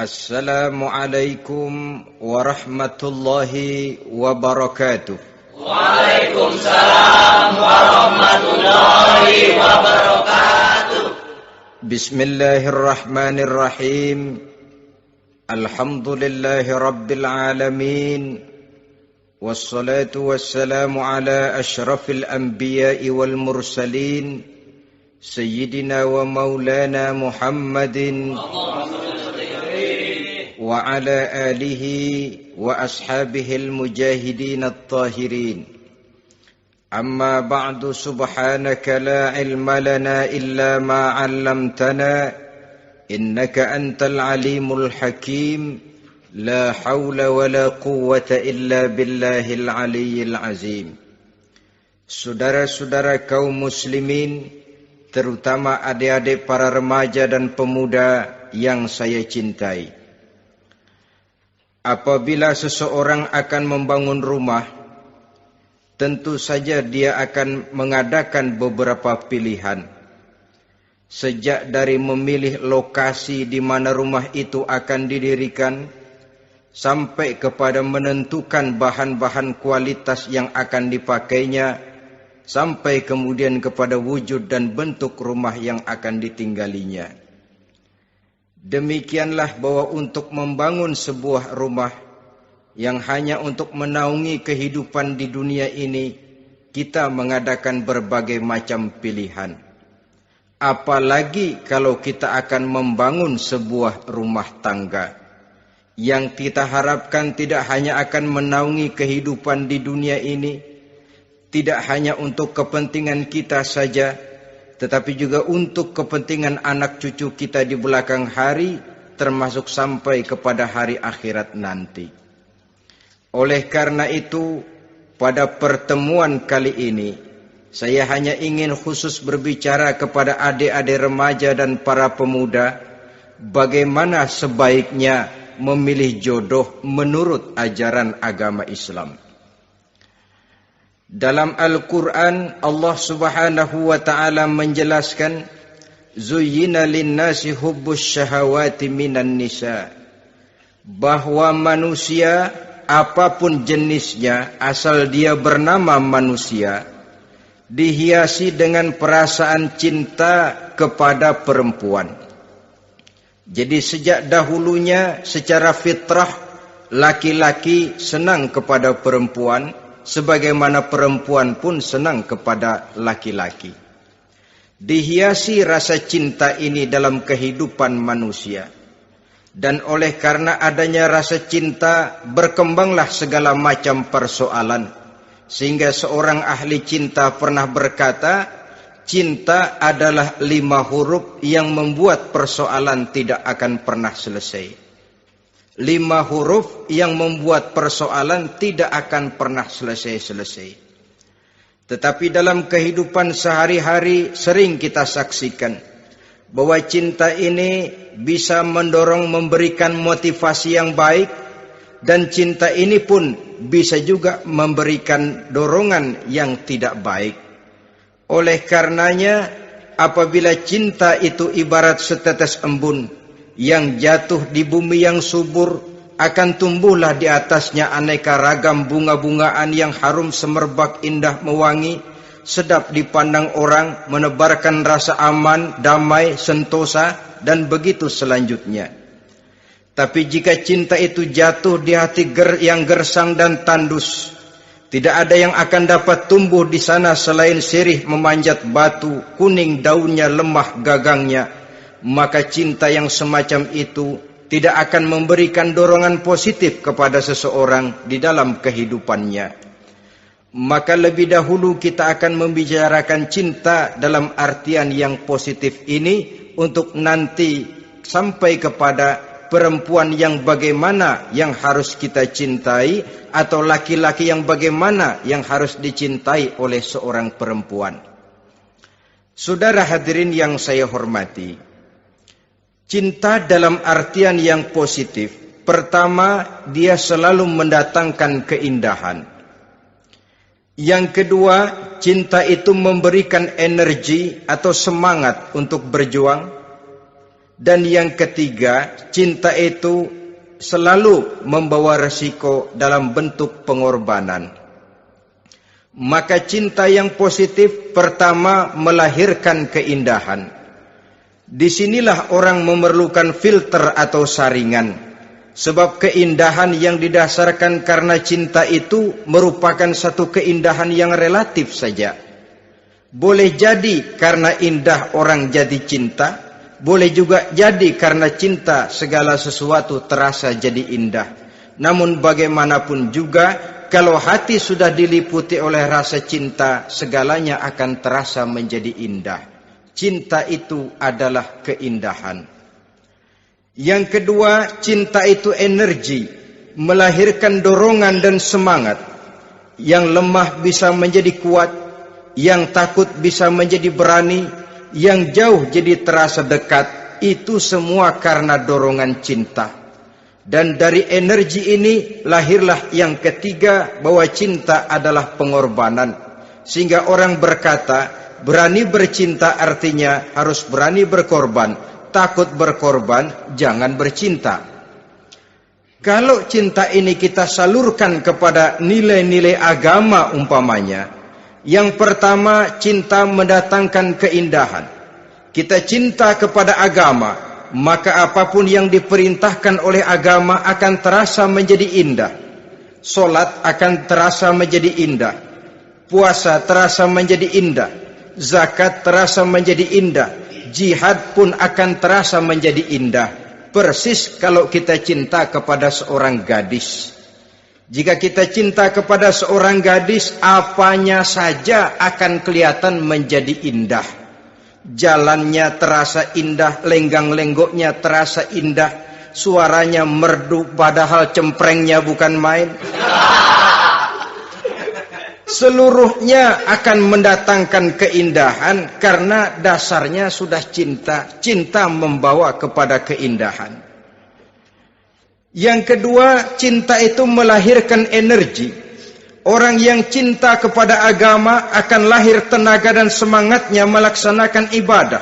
Assalamualaikum warahmatullahi wabarakatuh. Waalaikumsalam warahmatullahi wabarakatuh. Bismillahirrahmanirrahim. Alhamdulillahi rabbil alamin. Wassalatu wassalamu ala ashrafil anbiya'i wal mursalin. Sayyidina wa maulana Muhammadin wa ala alihi wa ashabihil mujahidin at-tahirin. Amma ba'du, subhanaka la ilma lana illa ma 'allamtana innaka antal alimul hakim. La hawla wa la quwwata illa billahil aliyyil azim. Saudara-saudara kaum muslimin, terutama adik-adik para remaja dan pemuda yang saya cintai. Apabila seseorang akan membangun rumah, tentu saja dia akan mengadakan beberapa pilihan. Sejak dari memilih lokasi di mana rumah itu akan didirikan, sampai kepada menentukan bahan-bahan kualitas yang akan dipakainya, sampai kemudian kepada wujud dan bentuk rumah yang akan ditinggalinya. Demikianlah bahwa untuk membangun sebuah rumah yang hanya untuk menaungi kehidupan di dunia ini, kita mengadakan berbagai macam pilihan. Apalagi kalau kita akan membangun sebuah rumah tangga yang kita harapkan tidak hanya akan menaungi kehidupan di dunia ini, tidak hanya untuk kepentingan kita saja, tetapi juga untuk kepentingan anak cucu kita di belakang hari, termasuk sampai kepada hari akhirat nanti. Oleh karena itu, pada pertemuan kali ini, saya hanya ingin khusus berbicara kepada adik-adik remaja dan para pemuda, bagaimana sebaiknya memilih jodoh menurut ajaran agama Islam. Dalam Al-Quran, Allah subhanahu wa ta'ala menjelaskan, Zuyyina linnasi hubbus syahawati minan nisa. Bahwa manusia, apapun jenisnya, asal dia bernama manusia, dihiasi dengan perasaan cinta kepada perempuan. Jadi sejak dahulunya, secara fitrah, laki-laki senang kepada perempuan, sebagaimana perempuan pun senang kepada laki-laki. Dihiasi rasa cinta ini dalam kehidupan manusia. Dan oleh karena adanya rasa cinta, berkembanglah segala macam persoalan. Sehingga seorang ahli cinta pernah berkata, cinta adalah 5 huruf yang membuat persoalan tidak akan pernah selesai. 5 huruf yang membuat persoalan tidak akan pernah selesai-selesai. Tetapi dalam kehidupan sehari-hari sering kita saksikan bahwa cinta ini bisa mendorong, memberikan motivasi yang baik, dan cinta ini pun bisa juga memberikan dorongan yang tidak baik. Oleh karenanya, apabila cinta itu ibarat setetes embun yang jatuh di bumi yang subur, akan tumbuhlah di atasnya aneka ragam bunga-bungaan yang harum semerbak, indah mewangi, sedap dipandang orang, menebarkan rasa aman, damai, sentosa, dan begitu selanjutnya. Tapi jika cinta itu jatuh di hati yang gersang dan tandus, tidak ada yang akan dapat tumbuh di sana selain sirih memanjat batu, kuning daunnya, lemah gagangnya, maka cinta yang semacam itu tidak akan memberikan dorongan positif kepada seseorang di dalam kehidupannya. Maka lebih dahulu kita akan membicarakan cinta dalam artian yang positif ini, untuk nanti sampai kepada perempuan yang bagaimana yang harus kita cintai, atau laki-laki yang bagaimana yang harus dicintai oleh seorang perempuan. Saudara hadirin yang saya hormati, cinta dalam artian yang positif, pertama, dia selalu mendatangkan keindahan. Yang kedua, cinta itu memberikan energi atau semangat untuk berjuang. Dan yang ketiga, cinta itu selalu membawa resiko dalam bentuk pengorbanan. Maka cinta yang positif pertama melahirkan keindahan. Disinilah orang memerlukan filter atau saringan. Sebab keindahan yang didasarkan karena cinta itu merupakan satu keindahan yang relatif saja. Boleh jadi karena indah orang jadi cinta, boleh juga jadi karena cinta segala sesuatu terasa jadi indah. Namun bagaimanapun juga, kalau hati sudah diliputi oleh rasa cinta, segalanya akan terasa menjadi indah. Cinta itu adalah keindahan. Yang kedua, cinta itu energi, melahirkan dorongan dan semangat. Yang lemah bisa menjadi kuat, yang takut bisa menjadi berani, yang jauh jadi terasa dekat. Itu semua karena dorongan cinta. Dan dari energi ini lahirlah yang ketiga, bahwa cinta adalah pengorbanan. Sehingga orang berkata, berani bercinta artinya harus berani berkorban. Takut berkorban, jangan bercinta. Kalau cinta ini kita salurkan kepada nilai-nilai agama umpamanya, yang pertama, cinta mendatangkan keindahan. Kita cinta kepada agama, maka apapun yang diperintahkan oleh agama akan terasa menjadi indah. Solat akan terasa menjadi indah. Puasa terasa menjadi indah. Zakat terasa menjadi indah. Jihad pun akan terasa menjadi indah. Persis kalau kita cinta kepada seorang gadis. Jika kita cinta kepada seorang gadis, apanya saja akan kelihatan menjadi indah. Jalannya terasa indah, lenggang-lenggoknya terasa indah, suaranya merdu padahal cemprengnya bukan main. Seluruhnya akan mendatangkan keindahan karena dasarnya sudah cinta. Cinta membawa kepada keindahan. Yang kedua, cinta itu melahirkan energi. Orang yang cinta kepada agama akan lahir tenaga dan semangatnya melaksanakan ibadah,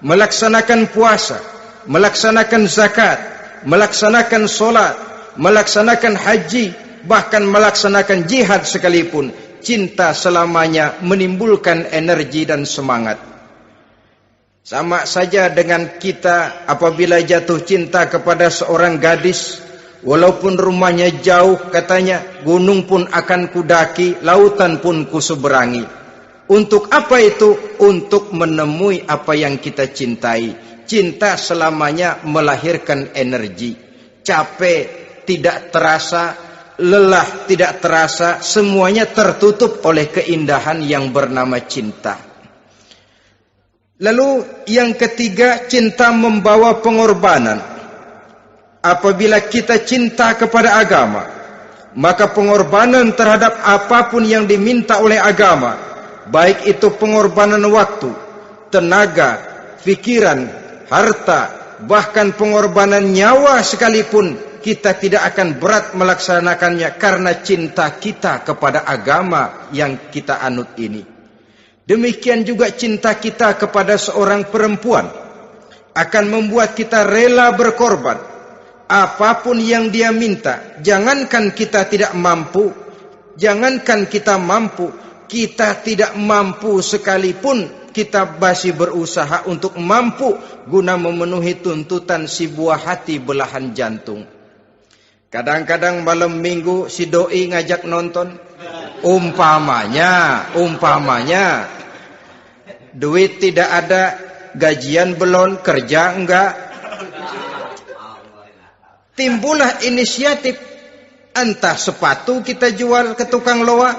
melaksanakan puasa, melaksanakan zakat, melaksanakan solat, melaksanakan haji, bahkan melaksanakan jihad sekalipun. Cinta selamanya menimbulkan energi dan semangat. Sama saja dengan kita apabila jatuh cinta kepada seorang gadis, walaupun rumahnya jauh, katanya, gunung pun akan kudaki, lautan pun kuseberangi. Untuk apa itu? Untuk menemui apa yang kita cintai. Cinta selamanya melahirkan energi. Capek tidak terasa, lelah tidak terasa, semuanya tertutup oleh keindahan yang bernama cinta. Lalu yang ketiga, cinta membawa pengorbanan. Apabila kita cinta kepada agama, maka pengorbanan terhadap apapun yang diminta oleh agama, baik itu pengorbanan waktu, tenaga, pikiran, harta, bahkan pengorbanan nyawa sekalipun, kita tidak akan berat melaksanakannya karena cinta kita kepada agama yang kita anut ini. Demikian juga cinta kita kepada seorang perempuan akan membuat kita rela berkorban. Apapun yang dia minta, jangankan kita tidak mampu, jangankan kita mampu, kita tidak mampu sekalipun, kita masih berusaha untuk mampu guna memenuhi tuntutan si buah hati belahan jantung. Kadang-kadang malam minggu si doi ngajak nonton. Umpamanya duit tidak ada, gajian belum, kerja enggak. Timbullah inisiatif, entah sepatu kita jual ke tukang loa,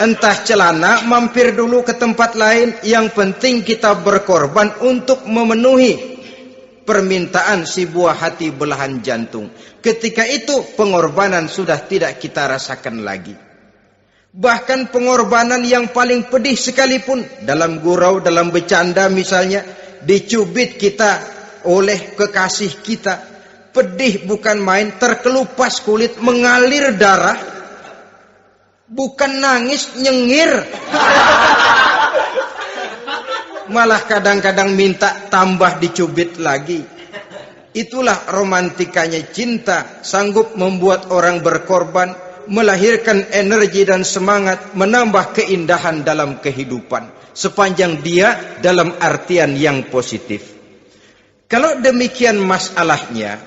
entah celana mampir dulu ke tempat lain. Yang penting kita berkorban untuk memenuhi permintaan si buah hati belahan jantung. Ketika itu pengorbanan sudah tidak kita rasakan lagi. Bahkan pengorbanan yang paling pedih sekalipun, dalam gurau, dalam bercanda misalnya, dicubit kita oleh kekasih kita, pedih bukan main, terkelupas kulit, mengalir darah, bukan nangis, nyengir. malah kadang-kadang minta tambah dicubit lagi. Itulah romantikanya cinta, sanggup membuat orang berkorban, melahirkan energi dan semangat, menambah keindahan dalam kehidupan, sepanjang dia dalam artian yang positif. Kalau demikian masalahnya,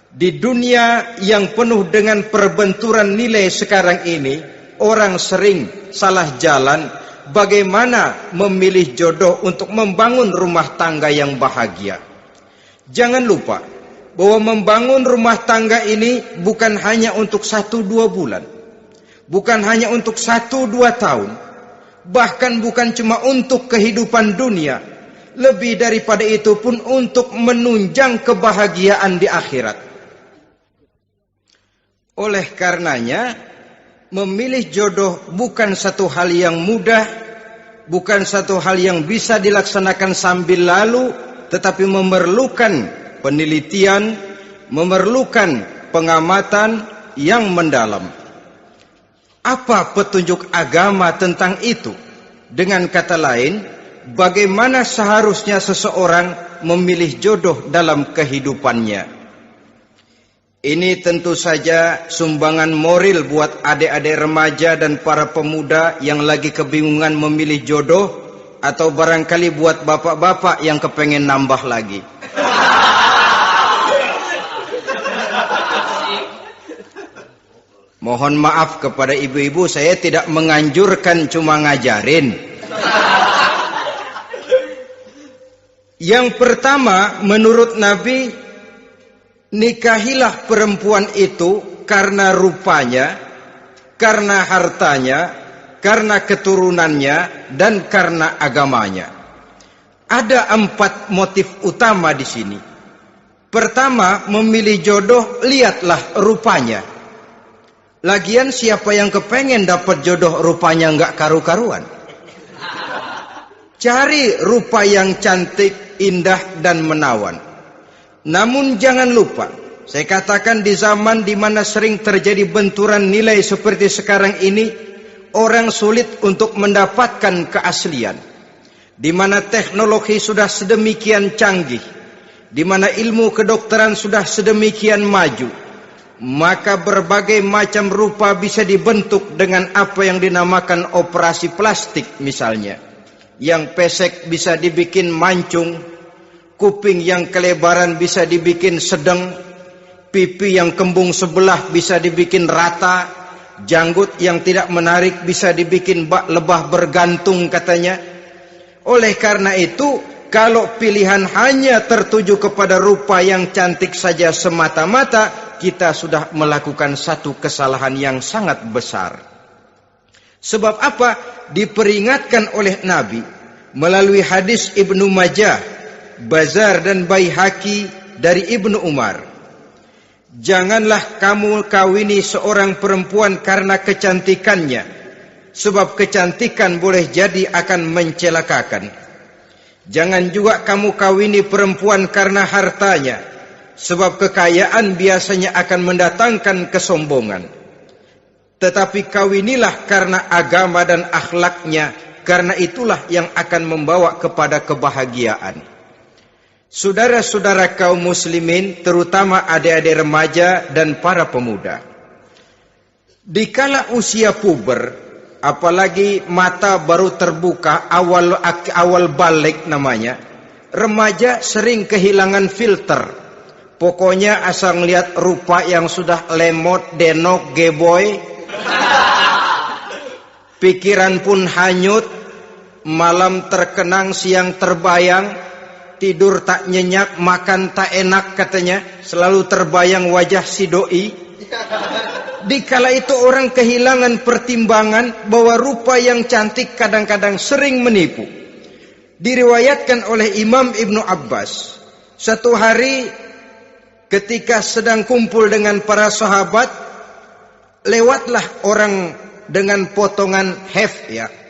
di dunia yang penuh dengan perbenturan nilai sekarang ini, orang sering salah jalan bagaimana memilih jodoh untuk membangun rumah tangga yang bahagia. Jangan lupa bahwa membangun rumah tangga ini bukan hanya untuk 1-2 bulan, bukan hanya untuk 1-2 tahun, bahkan bukan cuma untuk kehidupan dunia, lebih daripada itu pun untuk menunjang kebahagiaan di akhirat. Oleh karenanya, memilih jodoh bukan satu hal yang mudah, bukan satu hal yang bisa dilaksanakan sambil lalu, tetapi memerlukan penelitian, memerlukan pengamatan yang mendalam. Apa petunjuk agama tentang itu? Dengan kata lain, bagaimana seharusnya seseorang memilih jodoh dalam kehidupannya? Ini tentu saja sumbangan moral buat adik-adik remaja dan para pemuda yang lagi kebingungan memilih jodoh, atau barangkali buat bapak-bapak yang kepengen nambah lagi. Mohon maaf kepada ibu-ibu, saya tidak menganjurkan, cuma ngajarin. Yang pertama, menurut Nabi, nikahilah perempuan itu karena rupanya, karena hartanya, karena keturunannya, dan karena agamanya. Ada 4 motif utama di sini. Pertama, memilih jodoh, lihatlah rupanya. Lagian siapa yang kepengen dapat jodoh rupanya nggak karu-karuan? Cari rupa yang cantik, indah, dan menawan. Namun jangan lupa, saya katakan di zaman di mana sering terjadi benturan nilai seperti sekarang ini, orang sulit untuk mendapatkan keaslian. Di mana teknologi sudah sedemikian canggih, di mana ilmu kedokteran sudah sedemikian maju, maka berbagai macam rupa bisa dibentuk dengan apa yang dinamakan operasi plastik misalnya. Yang pesek bisa dibikin mancung, kuping yang kelebaran bisa dibikin sedang, pipi yang kembung sebelah bisa dibikin rata, janggut yang tidak menarik bisa dibikin bak lebah bergantung katanya. Oleh karena itu, kalau pilihan hanya tertuju kepada rupa yang cantik saja semata-mata, kita sudah melakukan satu kesalahan yang sangat besar. Sebab apa? Diperingatkan oleh Nabi melalui hadis Ibnu Majah, Bazar dan Baihaqi dari Ibnu Umar. Janganlah kamu kawini seorang perempuan karena kecantikannya, sebab kecantikan boleh jadi akan mencelakakan. Jangan juga kamu kawini perempuan karena hartanya, sebab kekayaan biasanya akan mendatangkan kesombongan. Tetapi kawinilah karena agama dan akhlaknya, karena itulah yang akan membawa kepada kebahagiaan. Saudara-saudara kaum muslimin, terutama adik-adik remaja dan para pemuda, dikala usia puber, apalagi mata baru terbuka, awal balik namanya, remaja sering kehilangan filter. Pokoknya asal ngelihat rupa yang sudah lemot, denok, geboy, pikiran pun hanyut, malam terkenang, siang terbayang, tidur tak nyenyak, makan tak enak katanya, selalu terbayang wajah si doi. Dikala itu orang kehilangan pertimbangan bahwa rupa yang cantik kadang-kadang sering menipu. Diriwayatkan oleh Imam Ibnu Abbas, satu hari ketika sedang kumpul dengan para sahabat, lewatlah orang dengan potongan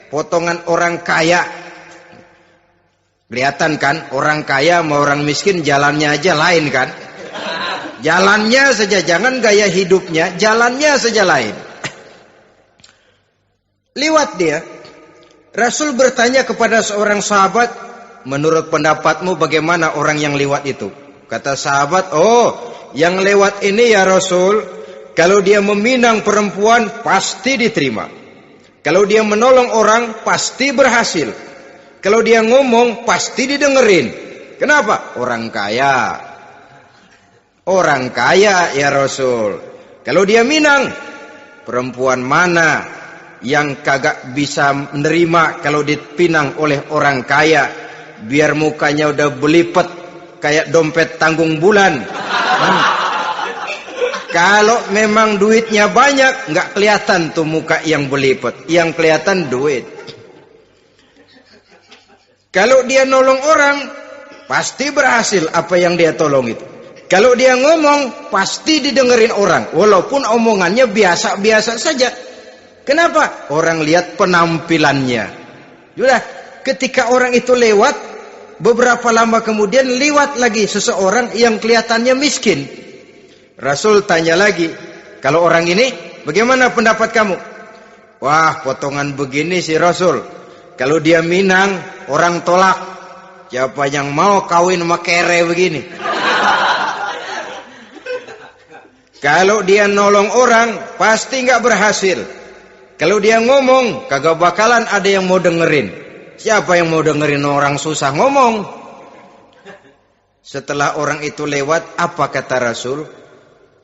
potongan orang kaya. Kelihatan kan, orang kaya sama orang miskin jalannya aja lain kan. Jalannya saja, jangan gaya hidupnya, jalannya saja lain. Liwat dia. Rasul bertanya kepada seorang sahabat, menurut pendapatmu bagaimana orang yang lewat itu? Kata sahabat, oh, yang lewat ini ya Rasul, kalau dia meminang perempuan pasti diterima. Kalau dia menolong orang pasti berhasil. Kalau dia ngomong pasti didengerin. Kenapa? Orang kaya. Orang kaya ya Rasul. Kalau dia minang, perempuan mana yang kagak bisa menerima kalau dipinang oleh orang kaya? Biar mukanya udah belipet kayak dompet tanggung bulan. Kalau memang duitnya banyak, nggak kelihatan tuh muka yang belipet, yang kelihatan duit. Kalau dia nolong orang, pasti berhasil apa yang dia tolong itu. Kalau dia ngomong, pasti didengerin orang, walaupun omongannya biasa-biasa saja. Kenapa? Orang lihat penampilannya. Sudah, ketika orang itu lewat, beberapa lama kemudian lewat lagi seseorang yang kelihatannya miskin. Rasul tanya lagi, kalau orang ini bagaimana pendapat kamu? Wah, potongan begini sih Rasul. Kalau dia minang, orang tolak. Siapa yang mau kawin sama kere begini? Kalau dia nolong orang, pasti nggak berhasil. Kalau dia ngomong, kagak bakalan ada yang mau dengerin. Siapa yang mau dengerin orang susah ngomong? Setelah orang itu lewat, apa kata Rasul?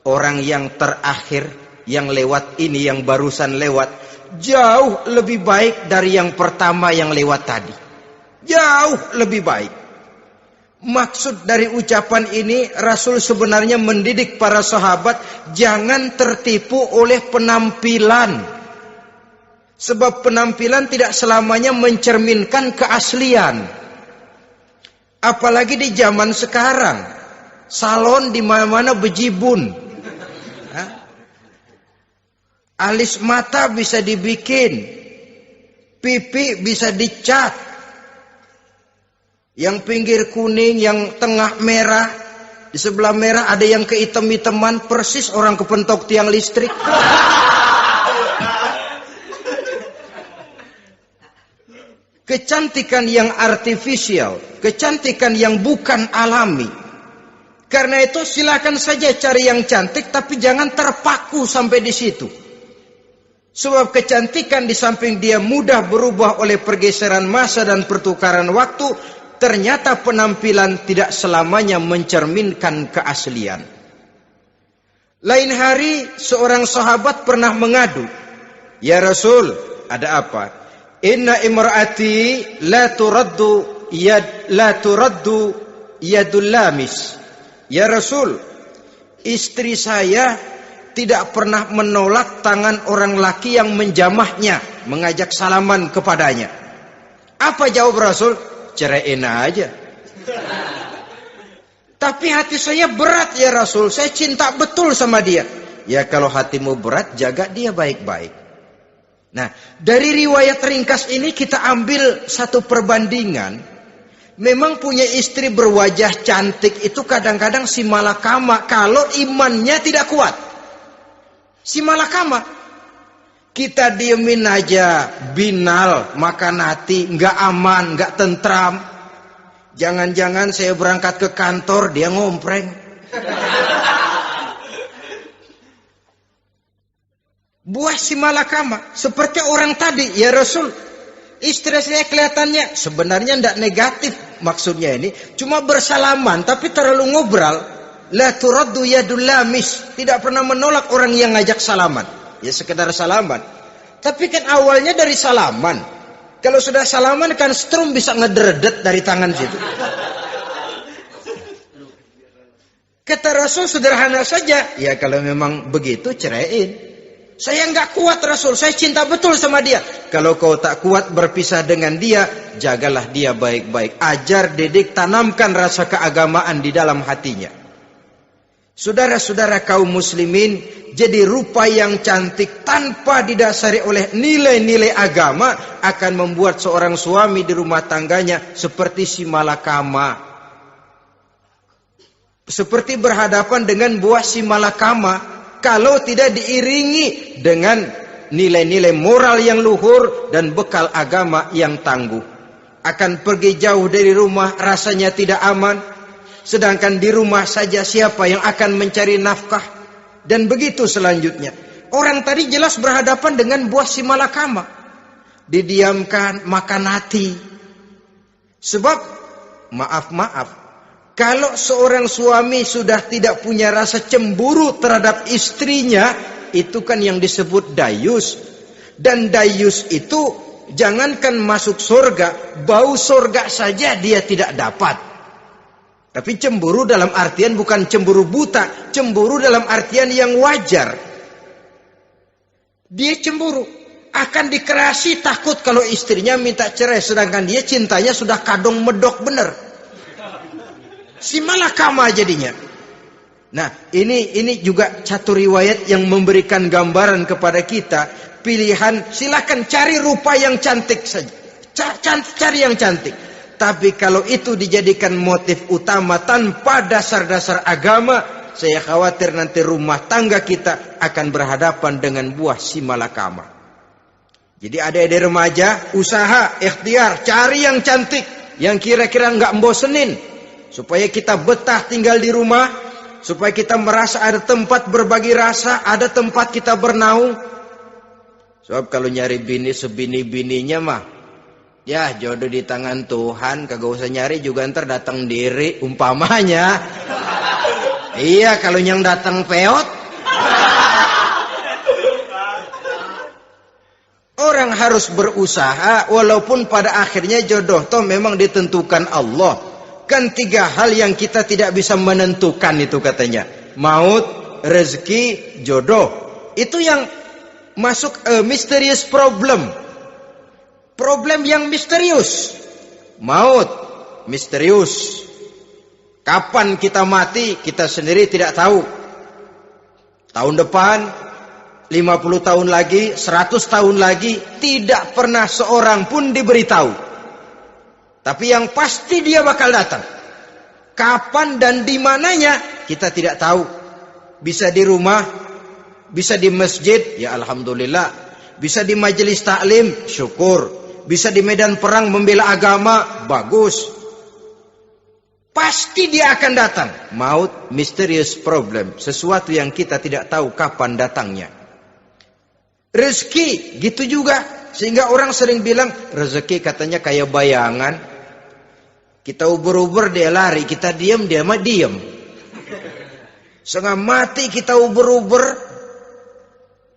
Orang yang terakhir, yang lewat ini, yang barusan lewat, jauh lebih baik dari yang pertama yang lewat tadi. Jauh lebih baik. Maksud dari ucapan ini, Rasul sebenarnya mendidik para sahabat jangan tertipu oleh penampilan. Sebab penampilan tidak selamanya mencerminkan keaslian. Apalagi di zaman sekarang, salon di mana-mana bejibun. Alis mata bisa dibikin, pipi bisa dicat, yang pinggir kuning, yang tengah merah, di sebelah merah ada yang kehitam-hitaman, persis orang kepentok tiang listrik. Kecantikan yang artifisial, kecantikan yang bukan alami. Karena itu silakan saja cari yang cantik, tapi jangan terpaku sampai di situ. Sebab kecantikan di samping dia mudah berubah oleh pergeseran masa dan pertukaran waktu, ternyata penampilan tidak selamanya mencerminkan keaslian. Lain hari seorang sahabat pernah mengadu, "Ya Rasul, ada apa? Inna imraati la turaddu yadul lamis." Ya Rasul, istri saya tidak pernah menolak tangan orang laki yang menjamahnya, mengajak salaman kepadanya. Apa jawab Rasul? Ceraiin aja. Tapi hati saya berat ya Rasul, saya cinta betul sama dia. Ya kalau hatimu berat, jaga dia baik-baik. Nah, dari riwayat ringkas ini kita ambil satu perbandingan. Memang punya istri berwajah cantik itu kadang-kadang si malakama kalau imannya tidak kuat. Si malakama, kita diemin aja, binal, makan hati, nggak aman, nggak tentram. Jangan-jangan saya berangkat ke kantor, dia ngompreng. Buah si malakama, seperti orang tadi, ya Rasul. Istri saya kelihatannya sebenarnya tidak negatif maksudnya ini, cuma bersalaman, tapi terlalu ngobrol. La turaddu yadul lamis, tidak pernah menolak orang yang ngajak salaman. Ya sekedar salaman. Tapi kan awalnya dari salaman. Kalau sudah salaman kan strum bisa ngederdet dari tangan situ. Kata Rasul sederhana saja, ya kalau memang begitu ceraiin. Saya nggak kuat Rasul, saya cinta betul sama dia. Kalau kau tak kuat berpisah dengan dia, jagalah dia baik-baik. Ajar, didik, tanamkan rasa keagamaan di dalam hatinya. Saudara-saudara kaum muslimin, jadi rupa yang cantik tanpa didasari oleh nilai-nilai agama akan membuat seorang suami di rumah tangganya seperti si malakama. Seperti berhadapan dengan buah si malakama kalau tidak diiringi dengan nilai-nilai moral yang luhur dan bekal agama yang tangguh. akan pergi jauh dari rumah rasanya tidak aman. Sedangkan di rumah saja siapa yang akan mencari nafkah? Dan begitu selanjutnya. Orang tadi jelas berhadapan dengan buah si malakama. Didiamkan, makan hati. Sebab, maaf, kalau seorang suami sudah tidak punya rasa cemburu terhadap istrinya, itu kan yang disebut dayus. Dan dayus itu, jangankan masuk surga, bau surga saja dia tidak dapat. Tapi cemburu dalam artian bukan cemburu buta, cemburu dalam artian yang wajar. Dia cemburu, akan dikerasi takut kalau istrinya minta cerai, sedangkan dia cintanya sudah kadung medok bener. Si malakama jadinya. Nah, ini juga satu riwayat yang memberikan gambaran kepada kita. Pilihan, silakan cari rupa yang cantik saja. Cari yang cantik. Tapi kalau itu dijadikan motif utama tanpa dasar-dasar agama, saya khawatir nanti rumah tangga kita akan berhadapan dengan buah si malakama. Jadi adik-adik remaja, usaha, ikhtiar, cari yang cantik, yang kira-kira nggak membosenin, supaya kita betah tinggal di rumah, supaya kita merasa ada tempat berbagi rasa, ada tempat kita bernaung. Sebab kalau nyari bini sebini-bininya mah, ya jodoh di tangan Tuhan, kagak usah nyari juga ntar datang diri umpamanya. Iya, kalau yang datang peot. Orang harus berusaha walaupun pada akhirnya jodoh toh memang ditentukan Allah. Kan 3 hal yang kita tidak bisa menentukan itu katanya. Maut, rezeki, jodoh. Itu yang masuk mysterious problem. Problem yang misterius. Maut, misterius. Kapan kita mati, kita sendiri tidak tahu. Tahun depan, 50 tahun lagi, 100 tahun lagi, tidak pernah seorang pun diberitahu. Tapi yang pasti dia bakal datang. Kapan dan di mananya, kita tidak tahu. Bisa di rumah, bisa di masjid, ya alhamdulillah. Bisa di majelis taklim, syukur. Bisa di medan perang membela agama, bagus. Pasti dia akan datang. Maut, mysterious problem. Sesuatu yang kita tidak tahu kapan datangnya. Rezeki, gitu juga. Sehingga orang sering bilang, rezeki katanya kayak bayangan. Kita uber-uber, dia lari. Kita diam, dia mah diam. Setengah mati kita uber-uber.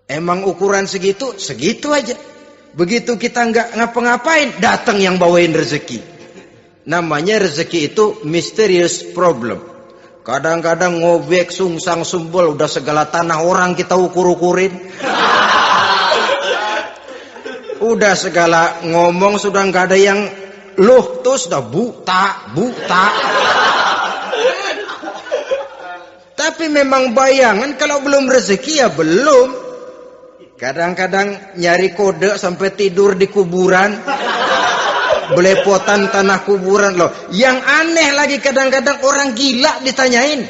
Emang ukuran segitu, segitu aja. Begitu kita nggak ngapa-ngapain, datang yang bawain rezeki. Namanya rezeki itu mysterious problem. Kadang-kadang ngobek, sungsang, sumbul, udah segala tanah orang kita ukur-ukurin. Udah segala ngomong sudah nggak ada yang loh, tuh sudah buta. Tapi memang bayangan, kalau belum rezeki ya belum. Kadang-kadang nyari kode sampai tidur di kuburan. Belepotan tanah kuburan loh. Yang aneh lagi kadang-kadang orang gila ditanyain.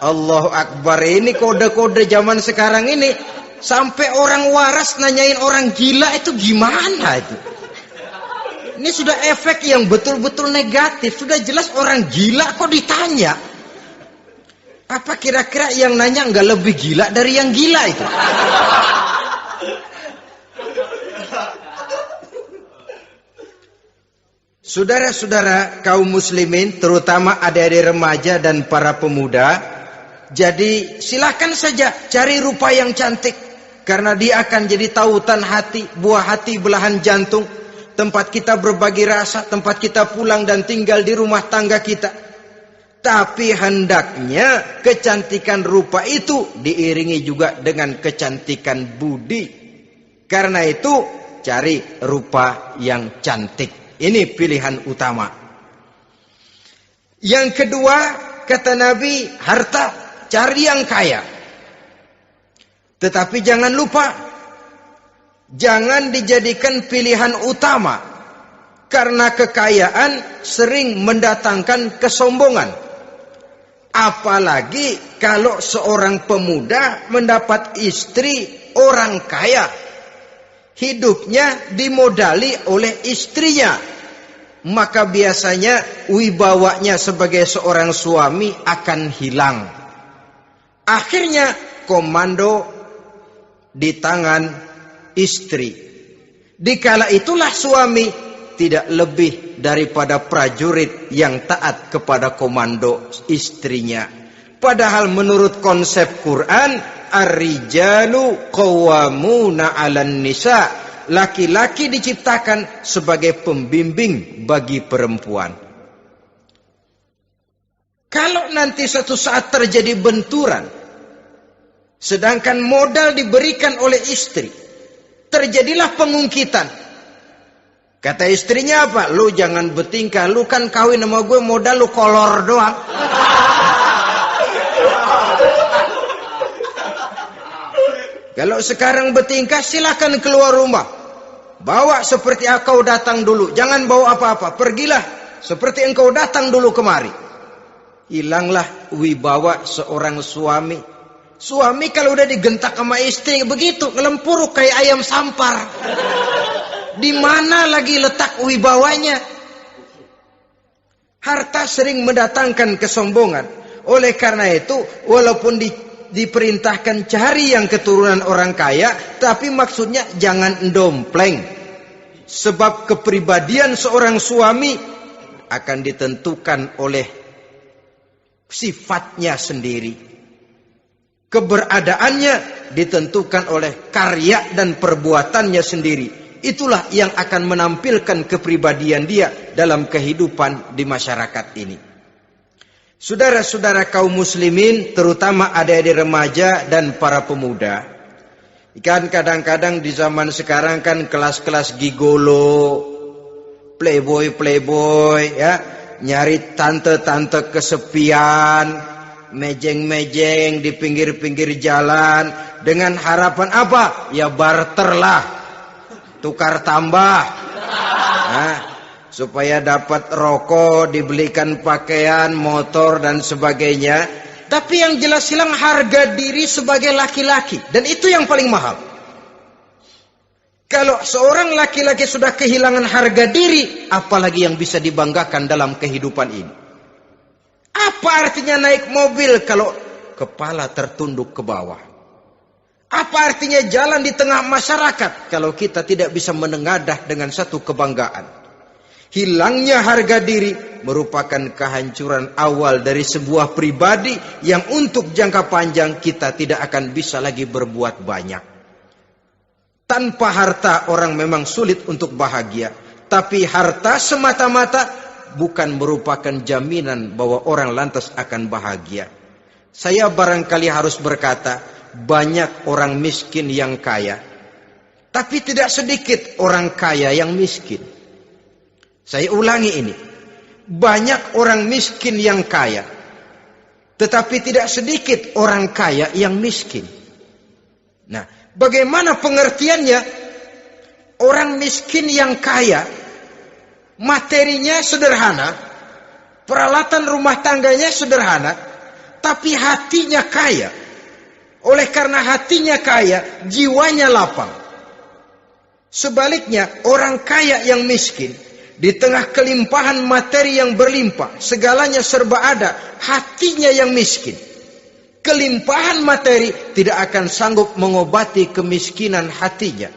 Allahu Akbar, ini kode-kode zaman sekarang ini. Sampai orang waras nanyain orang gila itu gimana itu. Ini sudah efek yang betul-betul negatif. Sudah jelas orang gila kok ditanya. Apa kira-kira yang nanya nggak lebih gila dari yang gila itu? Saudara-saudara kaum muslimin, terutama adik-adik remaja dan para pemuda, jadi silakan saja cari rupa yang cantik, karena dia akan jadi tautan hati, buah hati belahan jantung, tempat kita berbagi rasa, tempat kita pulang dan tinggal di rumah tangga kita. Tapi hendaknya kecantikan rupa itu diiringi juga dengan kecantikan budi. Karena itu cari rupa yang cantik. Ini pilihan utama. Yang kedua, kata Nabi, harta, cari yang kaya. Tetapi jangan lupa, jangan dijadikan pilihan utama. Karena kekayaan sering mendatangkan kesombongan. Apalagi kalau seorang pemuda mendapat istri orang kaya. hidupnya dimodali oleh istrinya, maka biasanya wibawanya sebagai seorang suami akan hilang. Akhirnya komando di tangan istri. Dikala itulah suami tidak lebih daripada prajurit yang taat kepada komando istrinya. Padahal menurut konsep Quran, ar-rijalu qawwamuna 'alan nisa, laki-laki diciptakan sebagai pembimbing bagi perempuan. Kalau nanti suatu saat terjadi benturan, sedangkan modal diberikan oleh istri, terjadilah pengungkitan. Kata istrinya apa? Lu jangan bertingkah, lu kan kawin sama gue, modal lu kolor doang. Kalau sekarang bertingkah, silakan keluar rumah. Bawa seperti engkau datang dulu. Jangan bawa apa-apa. Pergilah seperti engkau datang dulu kemari. Hilanglah wibawa seorang suami. Suami kalau udah digentak sama istri begitu, ngelempuruk kayak ayam sampar. Di mana lagi letak wibawanya? Harta sering mendatangkan kesombongan. Oleh karena itu, walaupun diperintahkan cari yang keturunan orang kaya, tapi maksudnya jangan dompleng. Sebab kepribadian seorang suami akan ditentukan oleh sifatnya sendiri. Keberadaannya ditentukan oleh karya dan perbuatannya sendiri. Itulah yang akan menampilkan kepribadian dia dalam kehidupan di masyarakat ini. Saudara-saudara kaum muslimin, terutama adik-adik remaja dan para pemuda, kan kadang-kadang di zaman sekarang kan kelas-kelas gigolo, playboy ya, nyari tante-tante kesepian, mejeng-mejeng di pinggir-pinggir jalan dengan harapan apa? Ya barterlah, tukar tambah. Nah, supaya dapat rokok, dibelikan pakaian, motor dan sebagainya. Tapi yang jelas hilang harga diri sebagai laki-laki, dan itu yang paling mahal. Kalau seorang laki-laki sudah kehilangan harga diri, apalagi yang bisa dibanggakan dalam kehidupan ini? Apa artinya naik mobil kalau kepala tertunduk ke bawah? Apa artinya jalan di tengah masyarakat kalau kita tidak bisa menengadah dengan satu kebanggaan? Hilangnya harga diri merupakan kehancuran awal dari sebuah pribadi yang untuk jangka panjang kita tidak akan bisa lagi berbuat banyak. Tanpa harta orang memang sulit untuk bahagia, tapi harta semata-mata bukan merupakan jaminan bahwa orang lantas akan bahagia. Saya barangkali harus berkata, banyak orang miskin yang kaya, tapi tidak sedikit orang kaya yang miskin. Saya ulangi ini. Banyak orang miskin yang kaya, tetapi tidak sedikit orang kaya yang miskin. Nah, bagaimana pengertiannya? Orang miskin yang kaya, materinya sederhana, peralatan rumah tangganya sederhana, tapi hatinya kaya. Oleh karena hatinya kaya, jiwanya lapang. Sebaliknya, orang kaya yang miskin, di tengah kelimpahan materi yang berlimpah, segalanya serba ada, hatinya yang miskin. Kelimpahan materi tidak akan sanggup mengobati kemiskinan hatinya.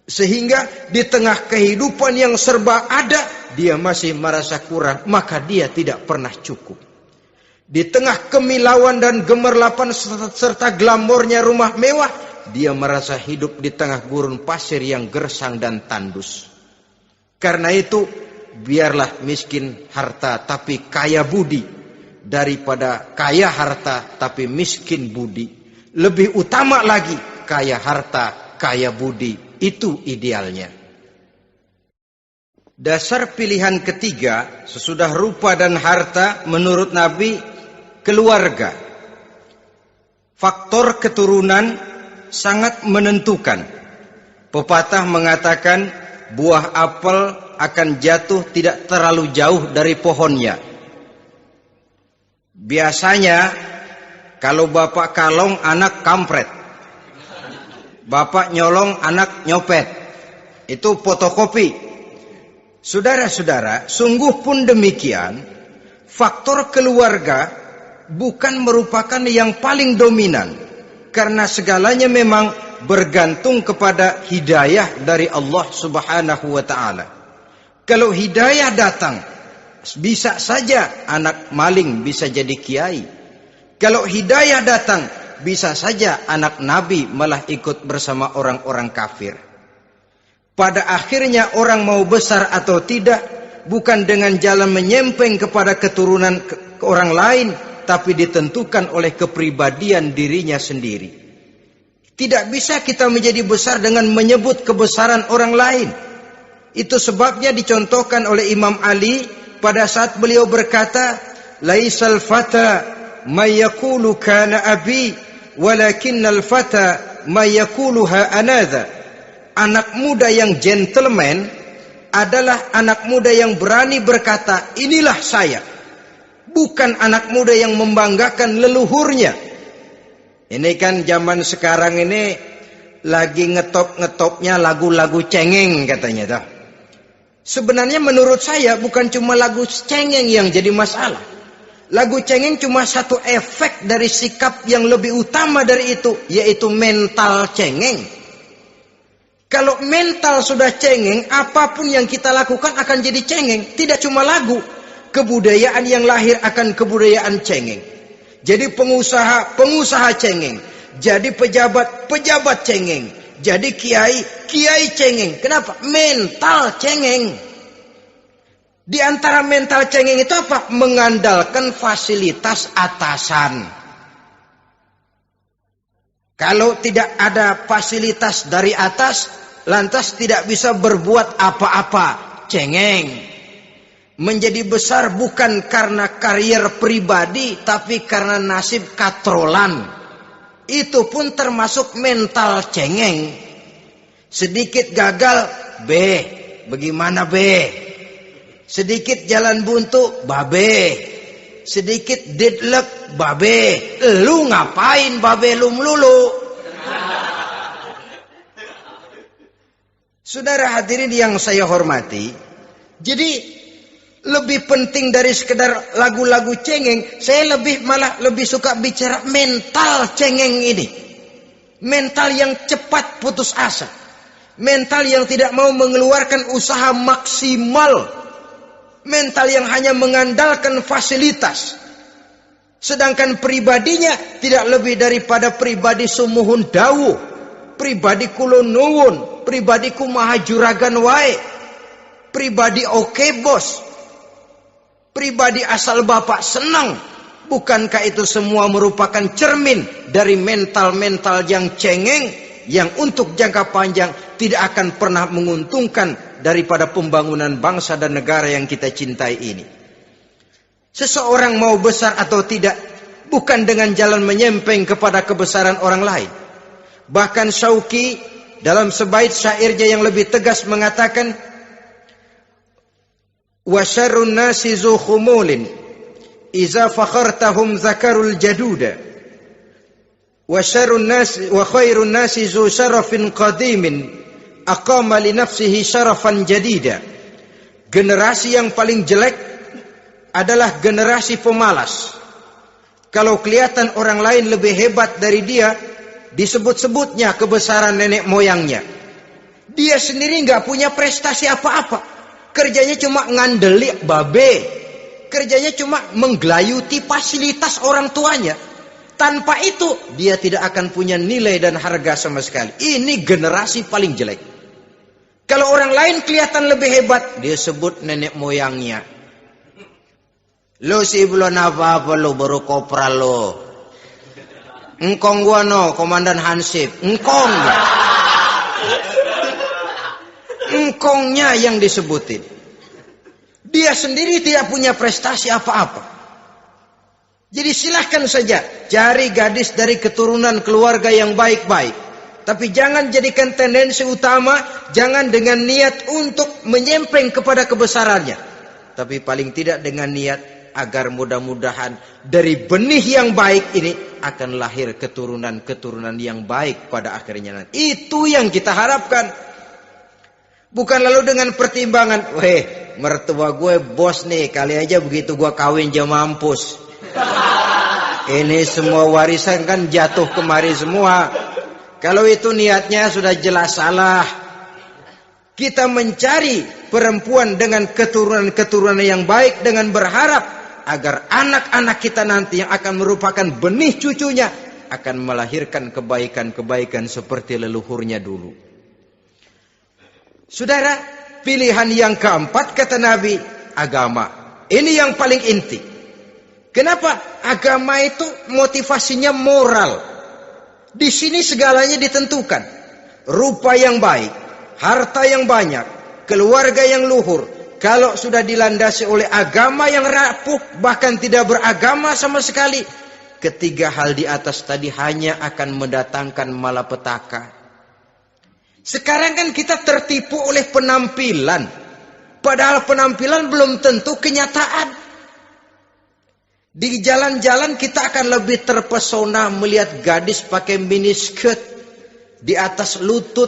Sehingga di tengah kehidupan yang serba ada, dia masih merasa kurang, maka dia tidak pernah cukup. Di tengah kemilauan dan gemerlapan serta glamornya rumah mewah, dia merasa hidup di tengah gurun pasir yang gersang dan tandus. Karena itu, biarlah miskin harta tapi kaya budi, daripada kaya harta tapi miskin budi. Lebih utama lagi kaya harta, kaya budi. Itu idealnya. Dasar pilihan ketiga sesudah rupa dan harta menurut Nabi, keluarga. Faktor keturunan sangat menentukan. Pepatah mengatakan, buah apel akan jatuh tidak terlalu jauh dari pohonnya. Biasanya kalau bapak kalong, anak kampret. Bapak nyolong, anak nyopet. Itu fotokopi. Saudara-saudara, sungguh pun demikian, faktor keluarga bukan merupakan yang paling dominan, karena segalanya memang bergantung kepada hidayah dari Allah Subhanahu wa ta'ala. Kalau hidayah datang, bisa saja anak maling bisa jadi kiai. Kalau hidayah datang, bisa saja anak nabi malah ikut bersama orang-orang kafir. Pada akhirnya orang mau besar atau tidak bukan dengan jalan menyempeng kepada keturunan orang lain, tapi ditentukan oleh kepribadian dirinya sendiri. Tidak bisa kita menjadi besar dengan menyebut kebesaran orang lain. Itu sebabnya dicontohkan oleh Imam Ali pada saat beliau berkata, "Laisal fata may yaqulu kana abi, walakinnal fata may yaquluha anadha." Anak muda yang gentleman adalah anak muda yang berani berkata, inilah saya. Bukan anak muda yang membanggakan leluhurnya. Ini kan zaman sekarang ini lagi ngetop-ngetopnya lagu-lagu cengeng katanya toh. Sebenarnya menurut saya bukan cuma lagu cengeng yang jadi masalah. Lagu cengeng cuma satu efek dari sikap yang lebih utama dari itu, yaitu mental cengeng. Kalau mental sudah cengeng, apapun yang kita lakukan akan jadi cengeng. Tidak cuma lagu, kebudayaan yang lahir akan kebudayaan cengeng. Jadi pengusaha cengeng. Jadi pejabat cengeng. Jadi kiai cengeng. Kenapa? Mental cengeng. Di antara mental cengeng itu apa? Mengandalkan fasilitas atasan. Kalau tidak ada fasilitas dari atas, lantas tidak bisa berbuat apa-apa, cengeng. Menjadi besar bukan karena karier pribadi, tapi karena nasib katrolan. Itu pun termasuk mental cengeng. Sedikit gagal, bagaimana sedikit jalan buntu, babe. Sedikit deadlock, babe. Lu ngapain babe lu melulu? Saudara hadirin yang saya hormati, jadi lebih penting dari sekedar lagu-lagu cengeng, saya malah lebih suka bicara mental cengeng ini. Mental yang cepat putus asa. Mental yang tidak mau mengeluarkan usaha maksimal. Mental yang hanya mengandalkan fasilitas. Sedangkan pribadinya tidak lebih daripada pribadi sumuhun dawuh, pribadi kulon nuwun, pribadi kumaha juragan wae, pribadi oke bos, pribadi asal bapak senang. Bukankah itu semua merupakan cermin dari mental-mental yang cengeng, yang untuk jangka panjang tidak akan pernah menguntungkan daripada pembangunan bangsa dan negara yang kita cintai ini. Seseorang mau besar atau tidak bukan dengan jalan menyempeng kepada kebesaran orang lain. Bahkan Syauqi dalam sebait syairnya yang lebih tegas mengatakan, wa syarrun nasi zu khumulin iza fakhartahum zakarul jaduda wa syarrun nasi wa khairun nasi zu syarafin qadimin aqama li nafsihi syarafan jadida. Generasi yang paling jelek adalah generasi pemalas. Kalau kelihatan orang lain lebih hebat dari dia, disebut-sebutnya kebesaran nenek moyangnya. Dia sendiri nggak punya prestasi apa-apa. Kerjanya cuma ngandeli babe. Kerjanya cuma menggelayuti fasilitas orang tuanya. Tanpa itu dia tidak akan punya nilai dan harga sama sekali. Ini generasi paling jelek. Kalau orang lain kelihatan lebih hebat, dia sebut nenek moyangnya. Lo sih belum apa-apa lo, baru kopral lo. Engkong gua no, komandan Hansip. Engkong. Engkongnya yang disebutin. Dia sendiri tidak punya prestasi apa-apa. Jadi silahkan saja cari gadis dari keturunan keluarga yang baik-baik. Tapi jangan jadikan tendensi utama, jangan dengan niat untuk menyempeng kepada kebesarannya. Tapi paling tidak dengan niat agar mudah-mudahan dari benih yang baik ini akan lahir keturunan-keturunan yang baik pada akhirnya nanti. Itu yang kita harapkan. Bukan lalu dengan pertimbangan, weh, mertua gue bos nih, kali aja begitu gue kawin dia mampus. Ini semua warisan kan jatuh kemari semua. Kalau itu niatnya sudah jelas salah. Kita mencari perempuan dengan keturunan-keturunan yang baik dengan berharap agar anak-anak kita nanti yang akan merupakan benih cucunya akan melahirkan kebaikan-kebaikan seperti leluhurnya dulu. Saudara, pilihan yang keempat kata Nabi, agama. Ini yang paling inti. Kenapa? Agama itu motivasinya moral. Di sini segalanya ditentukan. Rupa yang baik, harta yang banyak, keluarga yang luhur. Kalau sudah dilandasi oleh agama yang rapuh, bahkan tidak beragama sama sekali, ketiga hal di atas tadi hanya akan mendatangkan malapetaka. Sekarang kan kita tertipu oleh penampilan, padahal penampilan belum tentu kenyataan. Di jalan-jalan kita akan lebih terpesona melihat gadis pakai miniskirt di atas lutut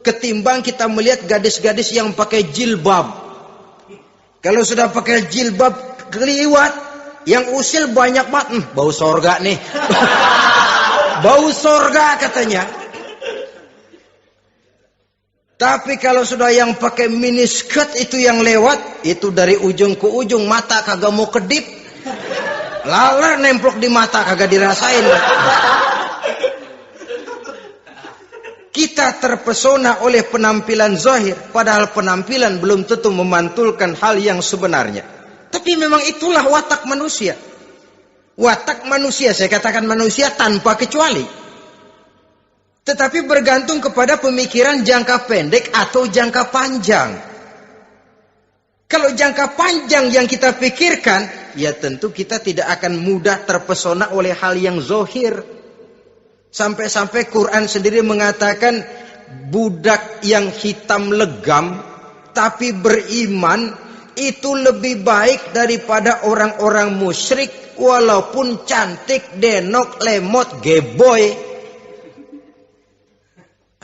ketimbang kita melihat gadis-gadis yang pakai jilbab. Kalau sudah pakai jilbab keliwat, yang usil banyak banget, bau sorga nih. Bau sorga katanya. Tapi kalau sudah yang pakai miniskirt itu yang lewat, itu dari ujung ke ujung mata kagak mau kedip. Laler nemplok di mata kagak dirasain. Kita terpesona oleh penampilan zahir, padahal penampilan belum tentu memantulkan hal yang sebenarnya. Tapi memang itulah watak manusia. Watak manusia, saya katakan manusia tanpa kecuali. Tetapi bergantung kepada pemikiran jangka pendek atau jangka panjang. Kalau jangka panjang yang kita pikirkan, ya tentu kita tidak akan mudah terpesona oleh hal yang zahir. Sampai-sampai Quran sendiri mengatakan budak yang hitam legam tapi beriman itu lebih baik daripada orang-orang musyrik walaupun cantik, denok, lemot, geboy.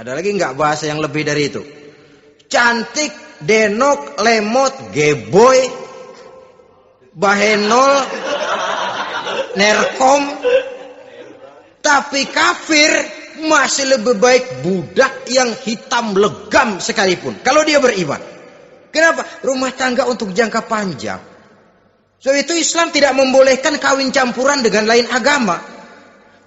Ada lagi nggak bahasa yang lebih dari itu? Cantik, denok, lemot, geboy, bahenol, nerkom. Tapi kafir masih lebih baik budak yang hitam legam sekalipun. Kalau dia beriman. Kenapa? Rumah tangga untuk jangka panjang. Sebab itu Islam tidak membolehkan kawin campuran dengan lain agama.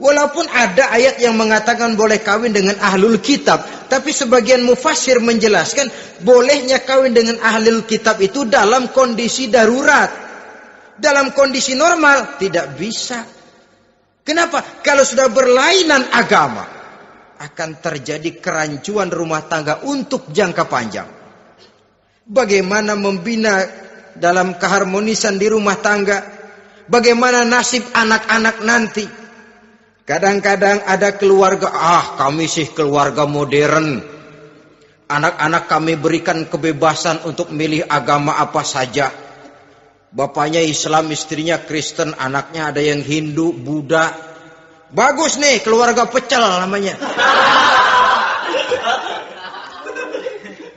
Walaupun ada ayat yang mengatakan boleh kawin dengan ahlul kitab. Tapi sebagian mufassir menjelaskan bolehnya kawin dengan ahlul kitab itu dalam kondisi darurat. Dalam kondisi normal tidak bisa. Kenapa? Kalau sudah berlainan agama, akan terjadi kerancuan rumah tangga untuk jangka panjang. Bagaimana membina dalam keharmonisan di rumah tangga? Bagaimana nasib anak-anak nanti? Kadang-kadang ada keluarga, kami sih keluarga modern. Anak-anak kami berikan kebebasan untuk milih agama apa saja. Bapaknya Islam, istrinya Kristen, anaknya ada yang Hindu, Buddha. Bagus nih, keluarga pecel namanya.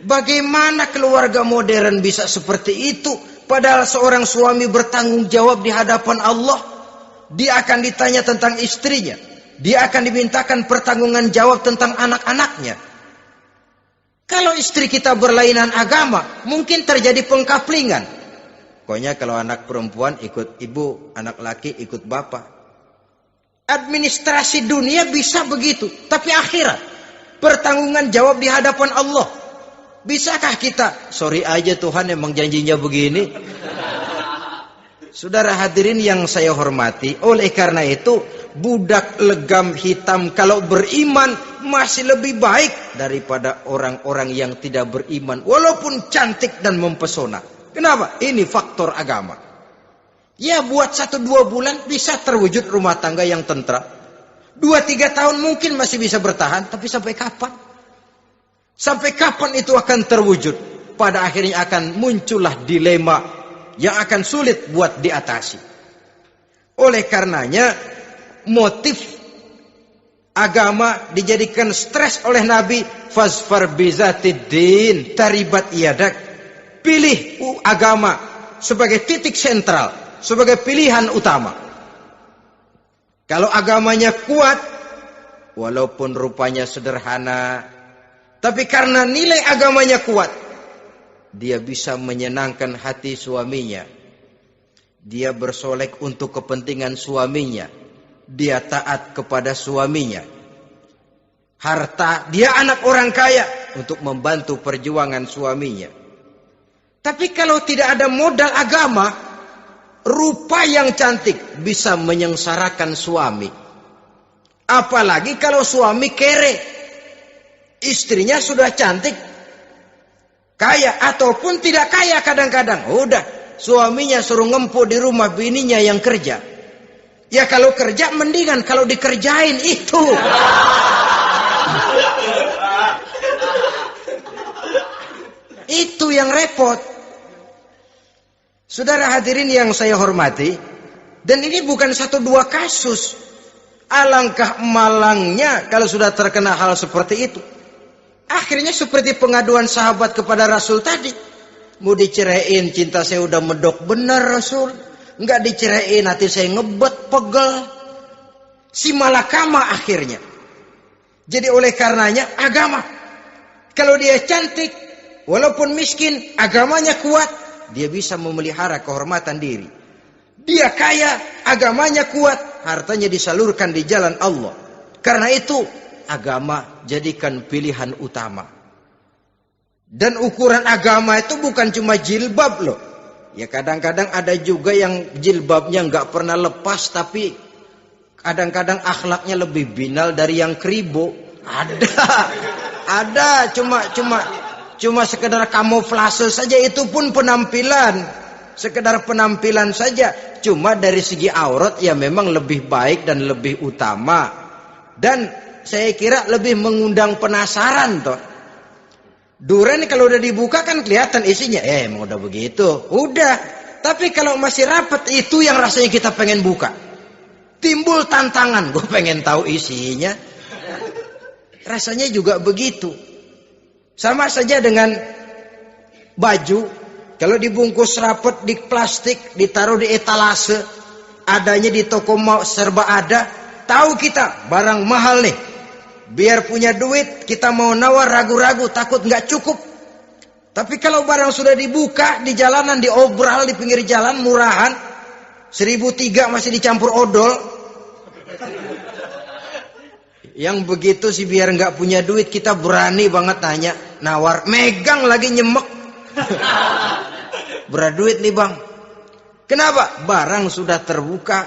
Bagaimana keluarga modern bisa seperti itu? Padahal seorang suami bertanggung jawab di hadapan Allah. Dia akan ditanya tentang istrinya. Dia akan dimintakan pertanggungan jawab tentang anak-anaknya. Kalau istri kita berlainan agama, mungkin terjadi pengkaplingan. Pokoknya kalau anak perempuan ikut ibu, anak laki ikut bapak. Administrasi dunia bisa begitu, tapi akhirat pertanggungan jawab di hadapan Allah. Bisakah kita? Sorry aja Tuhan emang janjinya begini. Saudara hadirin yang saya hormati, oleh karena itu budak legam hitam kalau beriman masih lebih baik daripada orang-orang yang tidak beriman walaupun cantik dan mempesona. Kenapa? Ini faktor agama. Ya buat 1-2 bulan bisa terwujud rumah tangga yang tentram. 2-3 tahun mungkin masih bisa bertahan. Tapi sampai kapan? Sampai kapan itu akan terwujud? Pada akhirnya akan muncullah dilema yang akan sulit buat diatasi. Oleh karenanya motif agama dijadikan stres oleh Nabi. Fasfar bizatiddin taribat yadak. Pilih agama sebagai titik sentral, sebagai pilihan utama. Kalau agamanya kuat, walaupun rupanya sederhana, tapi karena nilai agamanya kuat, dia bisa menyenangkan hati suaminya. Dia bersolek untuk kepentingan suaminya. Dia taat kepada suaminya. Harta, dia anak orang kaya untuk membantu perjuangan suaminya. Tapi kalau tidak ada modal agama, rupa yang cantik bisa menyengsarakan suami. Apalagi kalau suami kere. Istrinya sudah cantik, kaya ataupun tidak kaya kadang-kadang. Udah, suaminya suruh ngempuk di rumah, bininya yang kerja. Ya kalau kerja mendingan kalau dikerjain itu. Itu yang repot. Saudara hadirin yang saya hormati, dan ini bukan 1-2 kasus. Alangkah malangnya kalau sudah terkena hal seperti itu. Akhirnya seperti pengaduan sahabat kepada Rasul tadi. Mau diceraiin, cinta saya udah medok benar Rasul. Enggak diceraiin, hati saya ngebet, pegel. Si malakama akhirnya. Jadi oleh karenanya agama. Kalau dia cantik, walaupun miskin, agamanya kuat, dia bisa memelihara kehormatan diri. Dia kaya, agamanya kuat, hartanya disalurkan di jalan Allah. Karena itu, agama jadikan pilihan utama. Dan ukuran agama itu bukan cuma jilbab loh. Ya kadang-kadang ada juga yang jilbabnya nggak pernah lepas, tapi kadang-kadang akhlaknya lebih binal dari yang kribo. Ada cuma sekedar kamuflase saja, itu pun penampilan. Sekedar penampilan saja. Cuma dari segi aurat ya memang lebih baik dan lebih utama. Dan saya kira lebih mengundang penasaran toh. Duren kalau udah dibuka kan kelihatan isinya. Emang udah begitu. Udah. Tapi kalau masih rapat, itu yang rasanya kita pengen buka. Timbul tantangan. Gue pengen tahu isinya. Rasanya juga begitu. Sama saja dengan baju. Kalau dibungkus rapat di plastik, ditaruh di etalase. Adanya di toko serba ada. Tahu kita barang mahal nih. Biar punya duit, kita mau nawar ragu-ragu, takut nggak cukup. Tapi kalau barang sudah dibuka, di jalanan, diobral, di pinggir jalan, murahan, 1.003 masih dicampur odol. Yang begitu sih biar nggak punya duit, kita berani banget tanya, nawar, megang lagi nyemek. Berat duit nih bang. Kenapa? Barang sudah terbuka.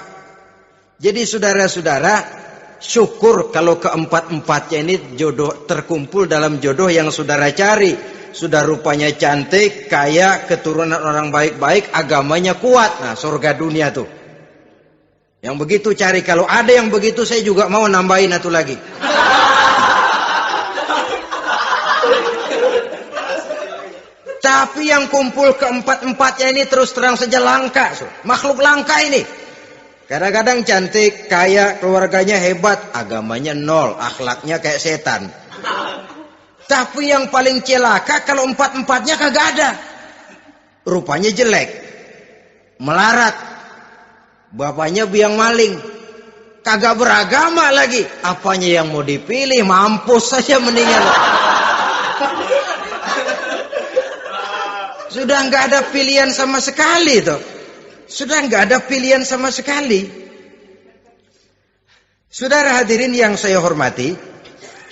Jadi saudara-saudara, syukur kalau keempat-empatnya ini jodoh terkumpul dalam jodoh yang saudara cari. Sudah rupanya cantik, kaya, keturunan orang baik-baik, agamanya kuat. Nah, surga dunia tuh. Yang begitu cari. Kalau ada yang begitu, saya juga mau nambahin satu lagi. Tapi yang kumpul keempat-empatnya ini terus terang saja langka. Makhluk langka ini. Kadang-kadang cantik, kaya, keluarganya hebat, agamanya nol, akhlaknya kayak setan. Tapi yang paling celaka kalau empat-empatnya kagak ada. Rupanya jelek, melarat, bapaknya biang maling, kagak beragama lagi. Apanya yang mau dipilih? Mampus saja mendingan. Sudah nggak ada pilihan sama sekali tuh. Sudah nggak ada pilihan sama sekali. Saudara hadirin yang saya hormati,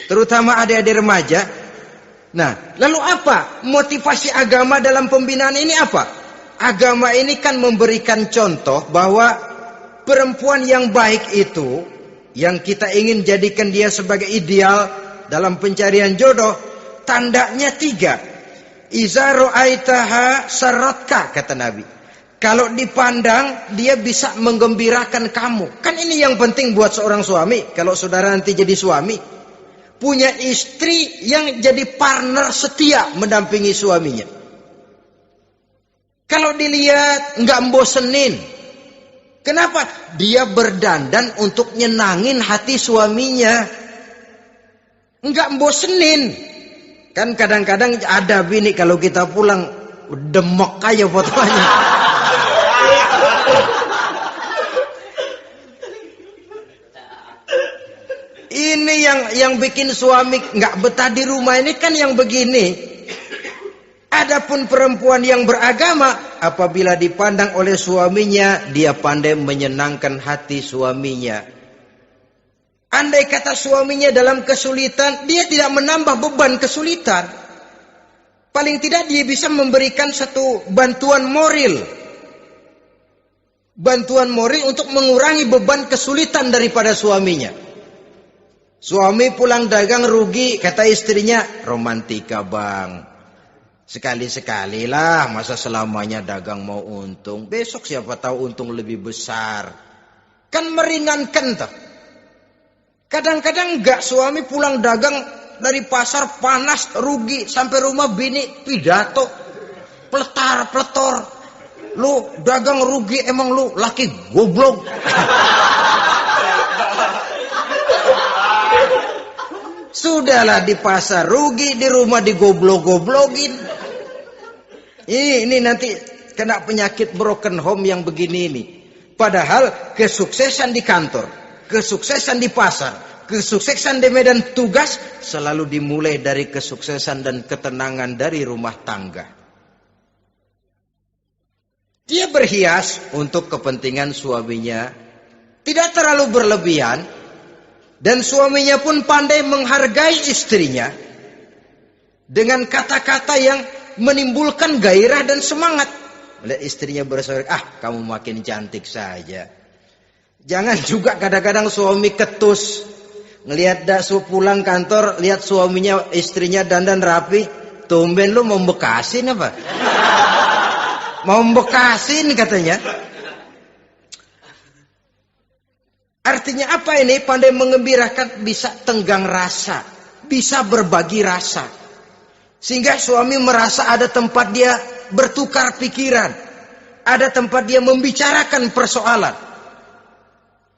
terutama adik-adik remaja. Nah, lalu apa motivasi agama dalam pembinaan ini apa? Agama ini kan memberikan contoh bahwa perempuan yang baik itu, yang kita ingin jadikan dia sebagai ideal dalam pencarian jodoh, tandanya 3. Iza ra'aitaha saratka, kata Nabi. Kalau dipandang, dia bisa menggembirakan kamu. Kan ini yang penting buat seorang suami. Kalau saudara nanti jadi suami, punya istri yang jadi partner setia mendampingi suaminya. Kalau dilihat nggak membosenin, Kenapa? Dia berdandan untuk nyenangin hati suaminya. Enggak bosenin. Kan kadang-kadang ada bini kalau kita pulang demok aja fotonya. Ini yang bikin suami enggak betah di rumah ini kan yang begini. Adapun perempuan yang beragama, apabila dipandang oleh suaminya, dia pandai menyenangkan hati suaminya. Andai kata suaminya dalam kesulitan, dia tidak menambah beban kesulitan. Paling tidak dia bisa memberikan satu bantuan moral. Bantuan moral untuk mengurangi beban kesulitan daripada suaminya. Suami pulang dagang rugi, kata istrinya, romantika bang. Sekali-sekali lah, masa selamanya dagang mau untung. Besok siapa tahu untung lebih besar. Kan meringankan toh. Kadang-kadang enggak, suami pulang dagang dari pasar panas, rugi. Sampai rumah bini pidato. Pletar-pletor. Lu dagang rugi, emang lu laki goblok. Sudahlah di pasar rugi, di rumah digoblok-goblokin. Ini nanti kena penyakit broken home yang begini ini. Padahal kesuksesan di kantor, kesuksesan di pasar, kesuksesan di medan tugas selalu dimulai dari kesuksesan dan ketenangan dari rumah tangga. Dia berhias untuk kepentingan suaminya, tidak terlalu berlebihan, dan suaminya pun pandai menghargai istrinya dengan kata-kata yang menimbulkan gairah dan semangat. Melihat istrinya bersorak, kamu makin cantik saja. Jangan juga kadang-kadang suami ketus. Ngelihat daksu pulang kantor, lihat suaminya, istrinya dandan rapi. Tumben lu mau bekasin apa? Mau bekasin katanya. Artinya apa ini? Pandai mengembirakan, bisa tenggang rasa, bisa berbagi rasa. Sehingga suami merasa ada tempat dia bertukar pikiran. Ada tempat dia membicarakan persoalan.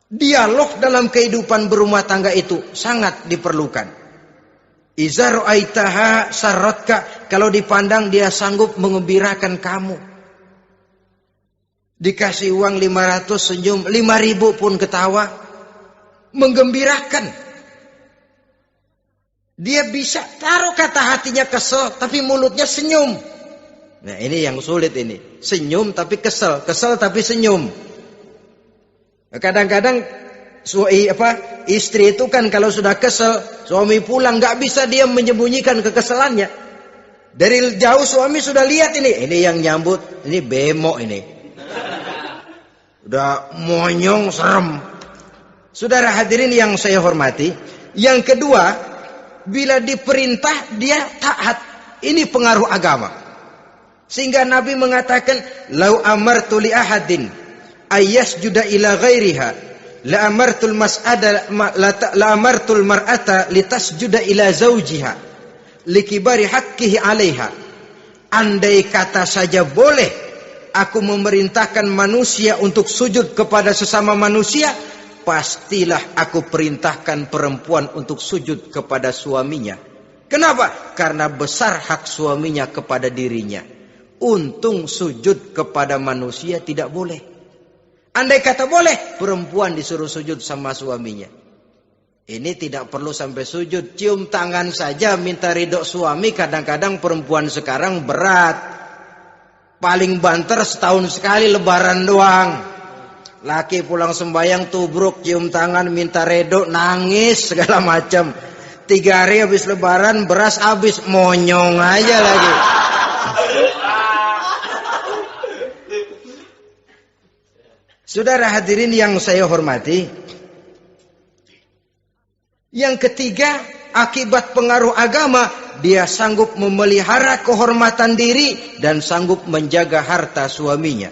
Dialog dalam kehidupan berumah tangga itu sangat diperlukan. Iza ra'aitaha sarratka, kalau dipandang dia sanggup mengembirakan kamu. Dikasih uang 500 senyum, 5.000 pun ketawa. Menggembirakan. Dia bisa taruh kata hatinya kesel, tapi mulutnya senyum. Nah ini yang sulit ini. Senyum tapi kesel, kesel tapi senyum. Kadang-kadang istri itu kan kalau sudah kesel, suami pulang nggak bisa dia menyembunyikan kekesalannya. Dari jauh suami sudah lihat ini yang nyambut, ini bemo ini. Udah monyong serem. Saudara hadirin yang saya hormati, yang kedua, bila diperintah dia taat. Ini pengaruh agama. Sehingga Nabi mengatakan, "Lau amartu li ahadin ayyasjuda ila ghairiha, la amartul mar'ata litasjuda ila zawjiha likibari haqqihi 'alaiha." Andai kata saja boleh aku memerintahkan manusia untuk sujud kepada sesama manusia, pastilah aku perintahkan perempuan untuk sujud kepada suaminya. Kenapa? Karena besar hak suaminya kepada dirinya. Untung sujud kepada manusia tidak boleh. Andai kata boleh, perempuan disuruh sujud sama suaminya. Ini tidak perlu sampai sujud, cium tangan saja minta ridho suami. Kadang-kadang perempuan sekarang berat. Paling banter setahun sekali lebaran doang. Laki pulang sembahyang tubruk, cium tangan, minta redo, nangis segala macam. 3 hari habis lebaran, beras habis, monyong aja lagi. Saudara hadirin yang saya hormati, yang ketiga, akibat pengaruh agama, dia sanggup memelihara kehormatan diri dan sanggup menjaga harta suaminya.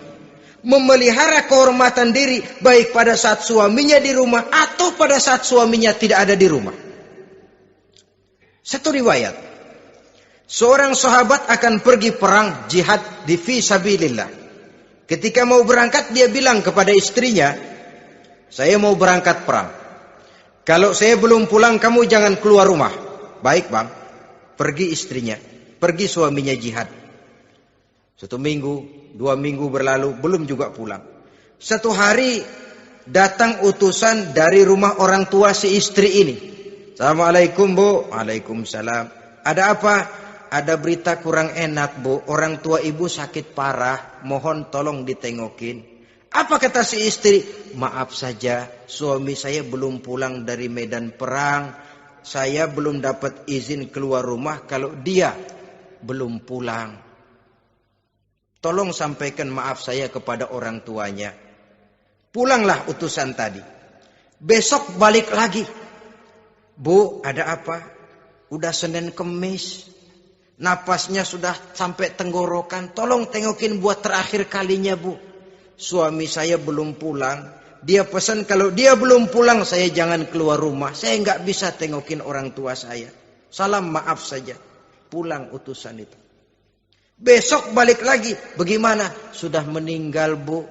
Memelihara kehormatan diri baik pada saat suaminya di rumah atau pada saat suaminya tidak ada di rumah. Satu riwayat, seorang sahabat akan pergi perang jihad di fi sabilillah. Ketika mau berangkat dia bilang kepada istrinya, saya mau berangkat perang. Kalau saya belum pulang kamu jangan keluar rumah. Baik bang. Pergi istrinya, pergi suaminya jihad. 1 minggu, 2 minggu berlalu, belum juga pulang. Satu hari datang utusan dari rumah orang tua si istri ini. Assalamualaikum bu. Waalaikumsalam. Ada apa? Ada berita kurang enak bu. Orang tua ibu sakit parah. Mohon tolong ditengokin. Apa kata si istri? Maaf saja, suami saya belum pulang dari medan perang. Saya belum dapat izin keluar rumah kalau dia belum pulang. Tolong sampaikan maaf saya kepada orang tuanya. Pulanglah utusan tadi. Besok balik lagi. Bu, ada apa? Udah Senin Kemis. Napasnya sudah sampai tenggorokan. Tolong tengokin buat terakhir kalinya bu. Suami saya belum pulang. Dia pesan kalau dia belum pulang saya jangan keluar rumah. Saya nggak bisa tengokin orang tua saya. Salam maaf saja. Pulang utusan itu. Besok balik lagi. Bagaimana? Sudah meninggal bu.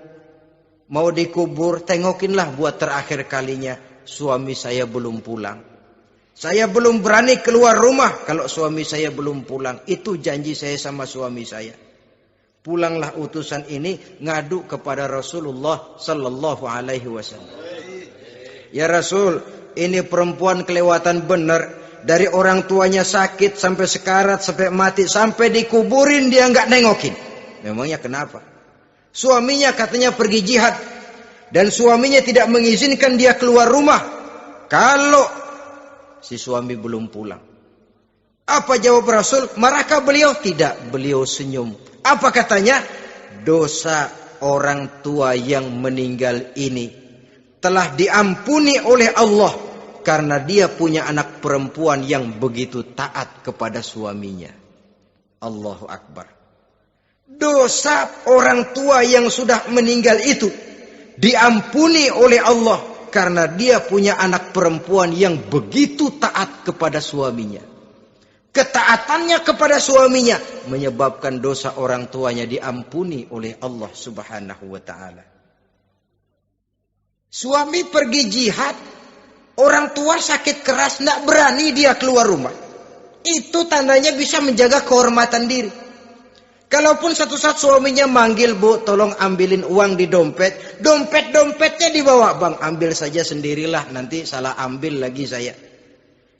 Mau dikubur. Tengokinlah buat terakhir kalinya. Suami saya belum pulang. Saya belum berani keluar rumah kalau suami saya belum pulang. Itu janji saya sama suami saya. Pulanglah utusan ini ngadu kepada Rasulullah sallallahu alaihi wasallam. Ya Rasul, ini perempuan kelewatan benar. Dari orang tuanya sakit sampai sekarat, sampai mati, sampai dikuburin dia nggak nengokin. Memangnya kenapa? Suaminya katanya pergi jihad. Dan suaminya tidak mengizinkan dia keluar rumah kalau si suami belum pulang. Apa jawab Rasul? Marahkah beliau? Tidak, beliau senyum. Apa katanya? Dosa orang tua yang meninggal ini telah diampuni oleh Allah karena dia punya anak perempuan yang begitu taat kepada suaminya. Allahu Akbar. Dosa orang tua yang sudah meninggal itu diampuni oleh Allah karena dia punya anak perempuan yang begitu taat kepada suaminya. Ketaatannya kepada suaminya menyebabkan dosa orang tuanya diampuni oleh Allah Subhanahu wa taala. Suami pergi jihad, orang tua sakit keras, tidak berani dia keluar rumah. Itu tandanya bisa menjaga kehormatan diri. Kalaupun satu saat suaminya manggil, bu, tolong ambilin uang di dompet. Dompetnya dibawa, bang, ambil saja sendirilah, nanti salah ambil lagi saya.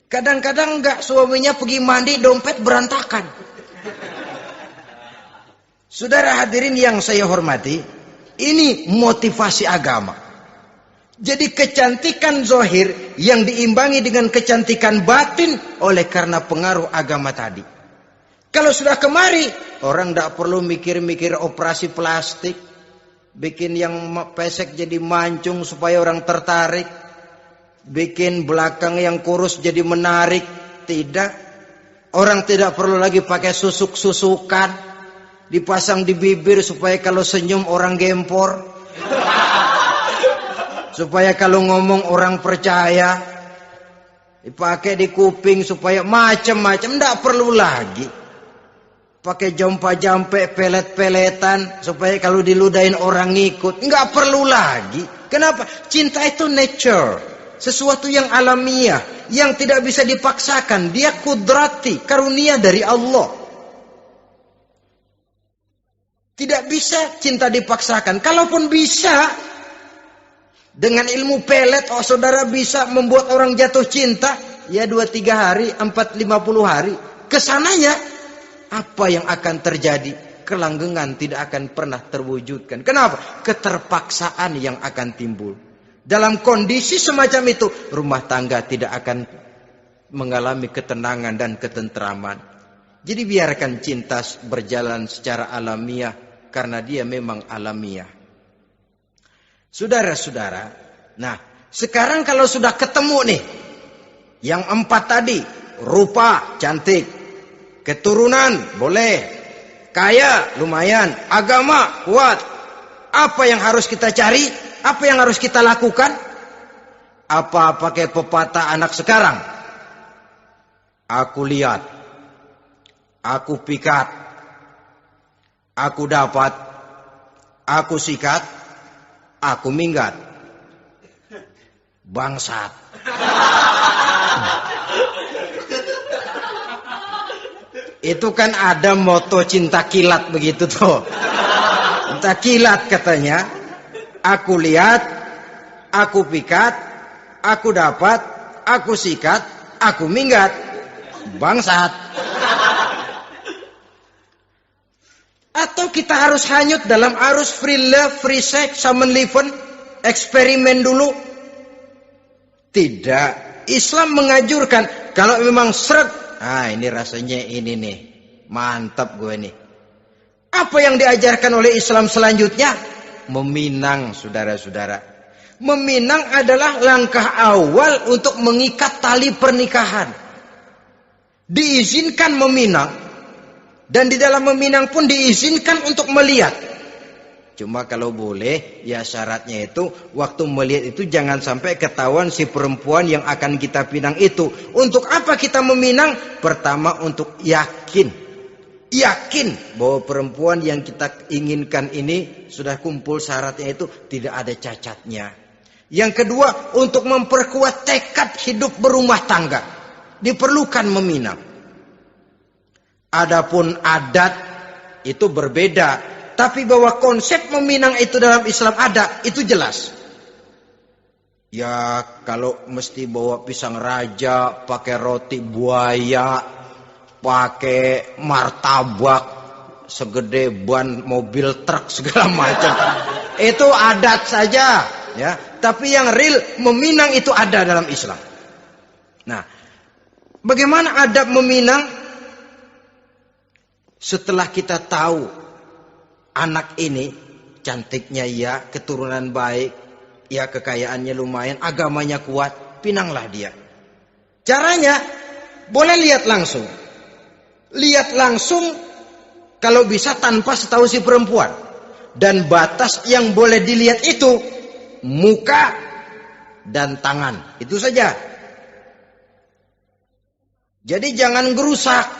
Kadang-kadang enggak, suaminya pergi mandi, dompet berantakan. Saudara hadirin yang saya hormati, ini motivasi agama. Jadi kecantikan zahir yang diimbangi dengan kecantikan batin oleh karena pengaruh agama tadi. Kalau sudah kemari, orang tidak perlu mikir-mikir operasi plastik, bikin yang pesek jadi mancung supaya orang tertarik. Bikin belakang yang kurus jadi menarik. Tidak. Orang tidak perlu lagi pakai susuk-susukan. Dipasang di bibir supaya kalau senyum orang gempor. Supaya kalau ngomong orang percaya. Dipakai di kuping supaya macam-macam. Tidak perlu lagi. Pakai jompa-jampe, pelet-peletan. Supaya kalau diludahin orang ngikut. Tidak perlu lagi. Kenapa? Cinta itu nature. Sesuatu yang alamiah, yang tidak bisa dipaksakan. Dia kudrati, karunia dari Allah. Tidak bisa cinta dipaksakan. Kalaupun bisa, dengan ilmu pelet, oh saudara bisa membuat orang jatuh cinta. Ya 2-3 hari, 4-50 hari. Kesananya, apa yang akan terjadi? Kelanggengan tidak akan pernah terwujudkan. Kenapa? Keterpaksaan yang akan timbul. Dalam kondisi semacam itu, rumah tangga tidak akan mengalami ketenangan dan ketentraman. Jadi biarkan cinta berjalan secara alamiah, karena dia memang alamiah. Saudara-saudara, nah sekarang kalau sudah ketemu nih, yang 4 tadi, rupa cantik, keturunan boleh, kaya lumayan, agama kuat. Apa yang harus kita cari? Apa yang harus kita lakukan? Apa pakai pepatah anak sekarang? Aku lihat, aku pikat, aku dapat, aku sikat, aku minggat. Bangsat. Itu kan ada moto cinta kilat begitu tuh. Cinta kilat katanya. Aku lihat, aku pikat, aku dapat, aku sikat, aku minggat. Bangsat. Atau kita harus hanyut dalam arus free love, free sex, summon living, eksperimen dulu? Tidak. Islam mengajurkan kalau memang seret, ini rasanya ini nih, mantap gue nih. Apa yang diajarkan oleh Islam selanjutnya? Meminang, saudara-saudara. Meminang adalah langkah awal untuk mengikat tali pernikahan. Diizinkan meminang. Dan di dalam meminang pun diizinkan untuk melihat. Cuma kalau boleh, ya syaratnya itu, waktu melihat itu jangan sampai ketahuan si perempuan yang akan kita pinang itu. Untuk apa kita meminang? Pertama, untuk yakin. Yakin bahwa perempuan yang kita inginkan ini sudah kumpul syaratnya itu, tidak ada cacatnya. Yang kedua, untuk memperkuat tekad hidup berumah tangga. Diperlukan meminang. Adapun adat itu berbeda, tapi bahwa konsep meminang itu dalam Islam ada, itu jelas. Ya kalau mesti bawa pisang raja, pakai roti buaya, pakai martabak segede ban mobil truk segala macam, itu adat saja, ya. Tapi yang real meminang itu ada dalam Islam. Nah, bagaimana adab meminang? Setelah kita tahu anak ini cantiknya ya, keturunan baik, ya kekayaannya lumayan, agamanya kuat, pinanglah dia. Caranya boleh lihat langsung. Lihat langsung kalau bisa tanpa setahu si perempuan. Dan batas yang boleh dilihat itu muka dan tangan. Itu saja. Jadi jangan gerusak.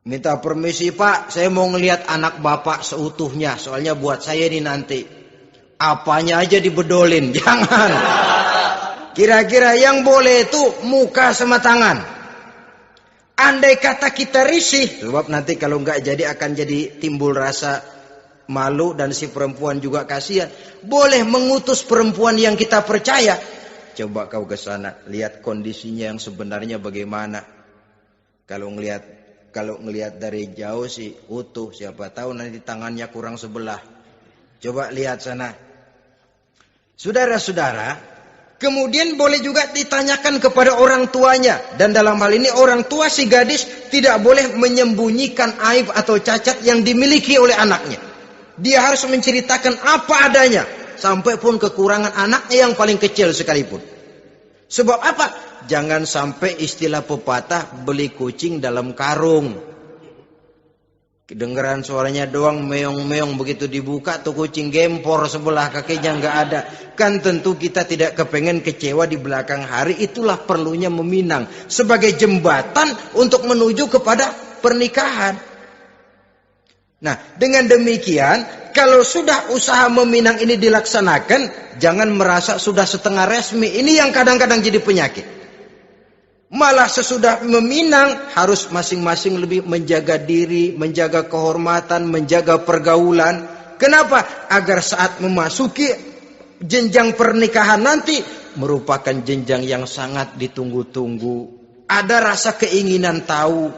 Minta permisi Pak, saya mau ngelihat anak Bapak seutuhnya. Soalnya buat saya ini nanti. Apanya aja dibedolin, jangan. Kira-kira yang boleh itu muka sama tangan. Andai kata kita risih, sebab nanti kalau nggak jadi akan jadi timbul rasa malu dan si perempuan juga kasihan. Boleh mengutus perempuan yang kita percaya. Coba kau ke sana, lihat kondisinya yang sebenarnya bagaimana. Kalau ngelihat dari jauh sih utuh, siapa tahu nanti tangannya kurang sebelah. Coba lihat sana. Saudara-saudara, kemudian boleh juga ditanyakan kepada orang tuanya. Dan dalam hal ini orang tua si gadis tidak boleh menyembunyikan aib atau cacat yang dimiliki oleh anaknya. Dia harus menceritakan apa adanya, sampai pun kekurangan anaknya yang paling kecil sekalipun. Sebab apa? Jangan sampai istilah pepatah beli kucing dalam karung. Kedengeran suaranya doang meong-meong, begitu dibuka tuh kucing gempor sebelah kakinya nggak ada. Kan tentu kita tidak kepengen kecewa di belakang hari. Itulah perlunya meminang sebagai jembatan untuk menuju kepada pernikahan. Nah, dengan demikian kalau sudah usaha meminang ini dilaksanakan, jangan merasa sudah setengah resmi. Ini yang kadang-kadang jadi penyakit. Malah sesudah meminang harus masing-masing lebih menjaga diri, menjaga kehormatan, menjaga pergaulan. Kenapa? Agar saat memasuki jenjang pernikahan nanti merupakan jenjang yang sangat ditunggu-tunggu. Ada rasa keinginan tahu.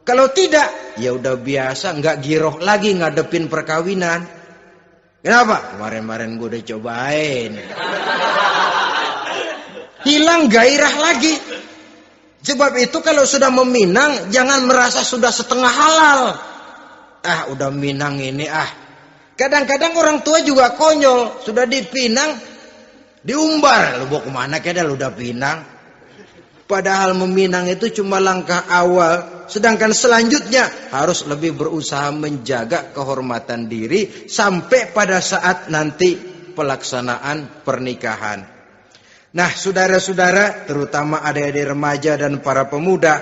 Kalau tidak, ya udah biasa, nggak giroh lagi ngadepin perkawinan. Kenapa? Kemarin-kemarin gue udah cobain. Hilang gairah lagi. Sebab itu kalau sudah meminang, jangan merasa sudah setengah halal. Udah minang ini Kadang-kadang orang tua juga konyol. Sudah dipinang, diumbar. Lu mau kemana kayaknya lu udah pinang. Padahal meminang itu cuma langkah awal. Sedangkan selanjutnya harus lebih berusaha menjaga kehormatan diri sampai pada saat nanti pelaksanaan pernikahan. Nah, saudara-saudara, terutama adik-adik remaja dan para pemuda,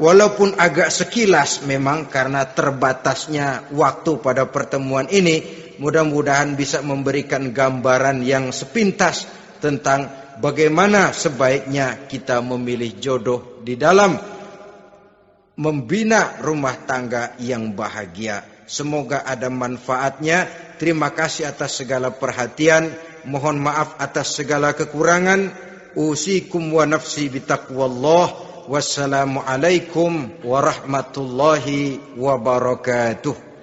walaupun agak sekilas memang karena terbatasnya waktu pada pertemuan ini, mudah-mudahan bisa memberikan gambaran yang sepintas tentang bagaimana sebaiknya kita memilih jodoh di dalam membina rumah tangga yang bahagia. Semoga ada manfaatnya. Terima kasih atas segala perhatian. Mohon maaf atas segala kekurangan. Usikum wa nafsi bitaqwallah. Wassalamualaikum warahmatullahi wabarakatuh.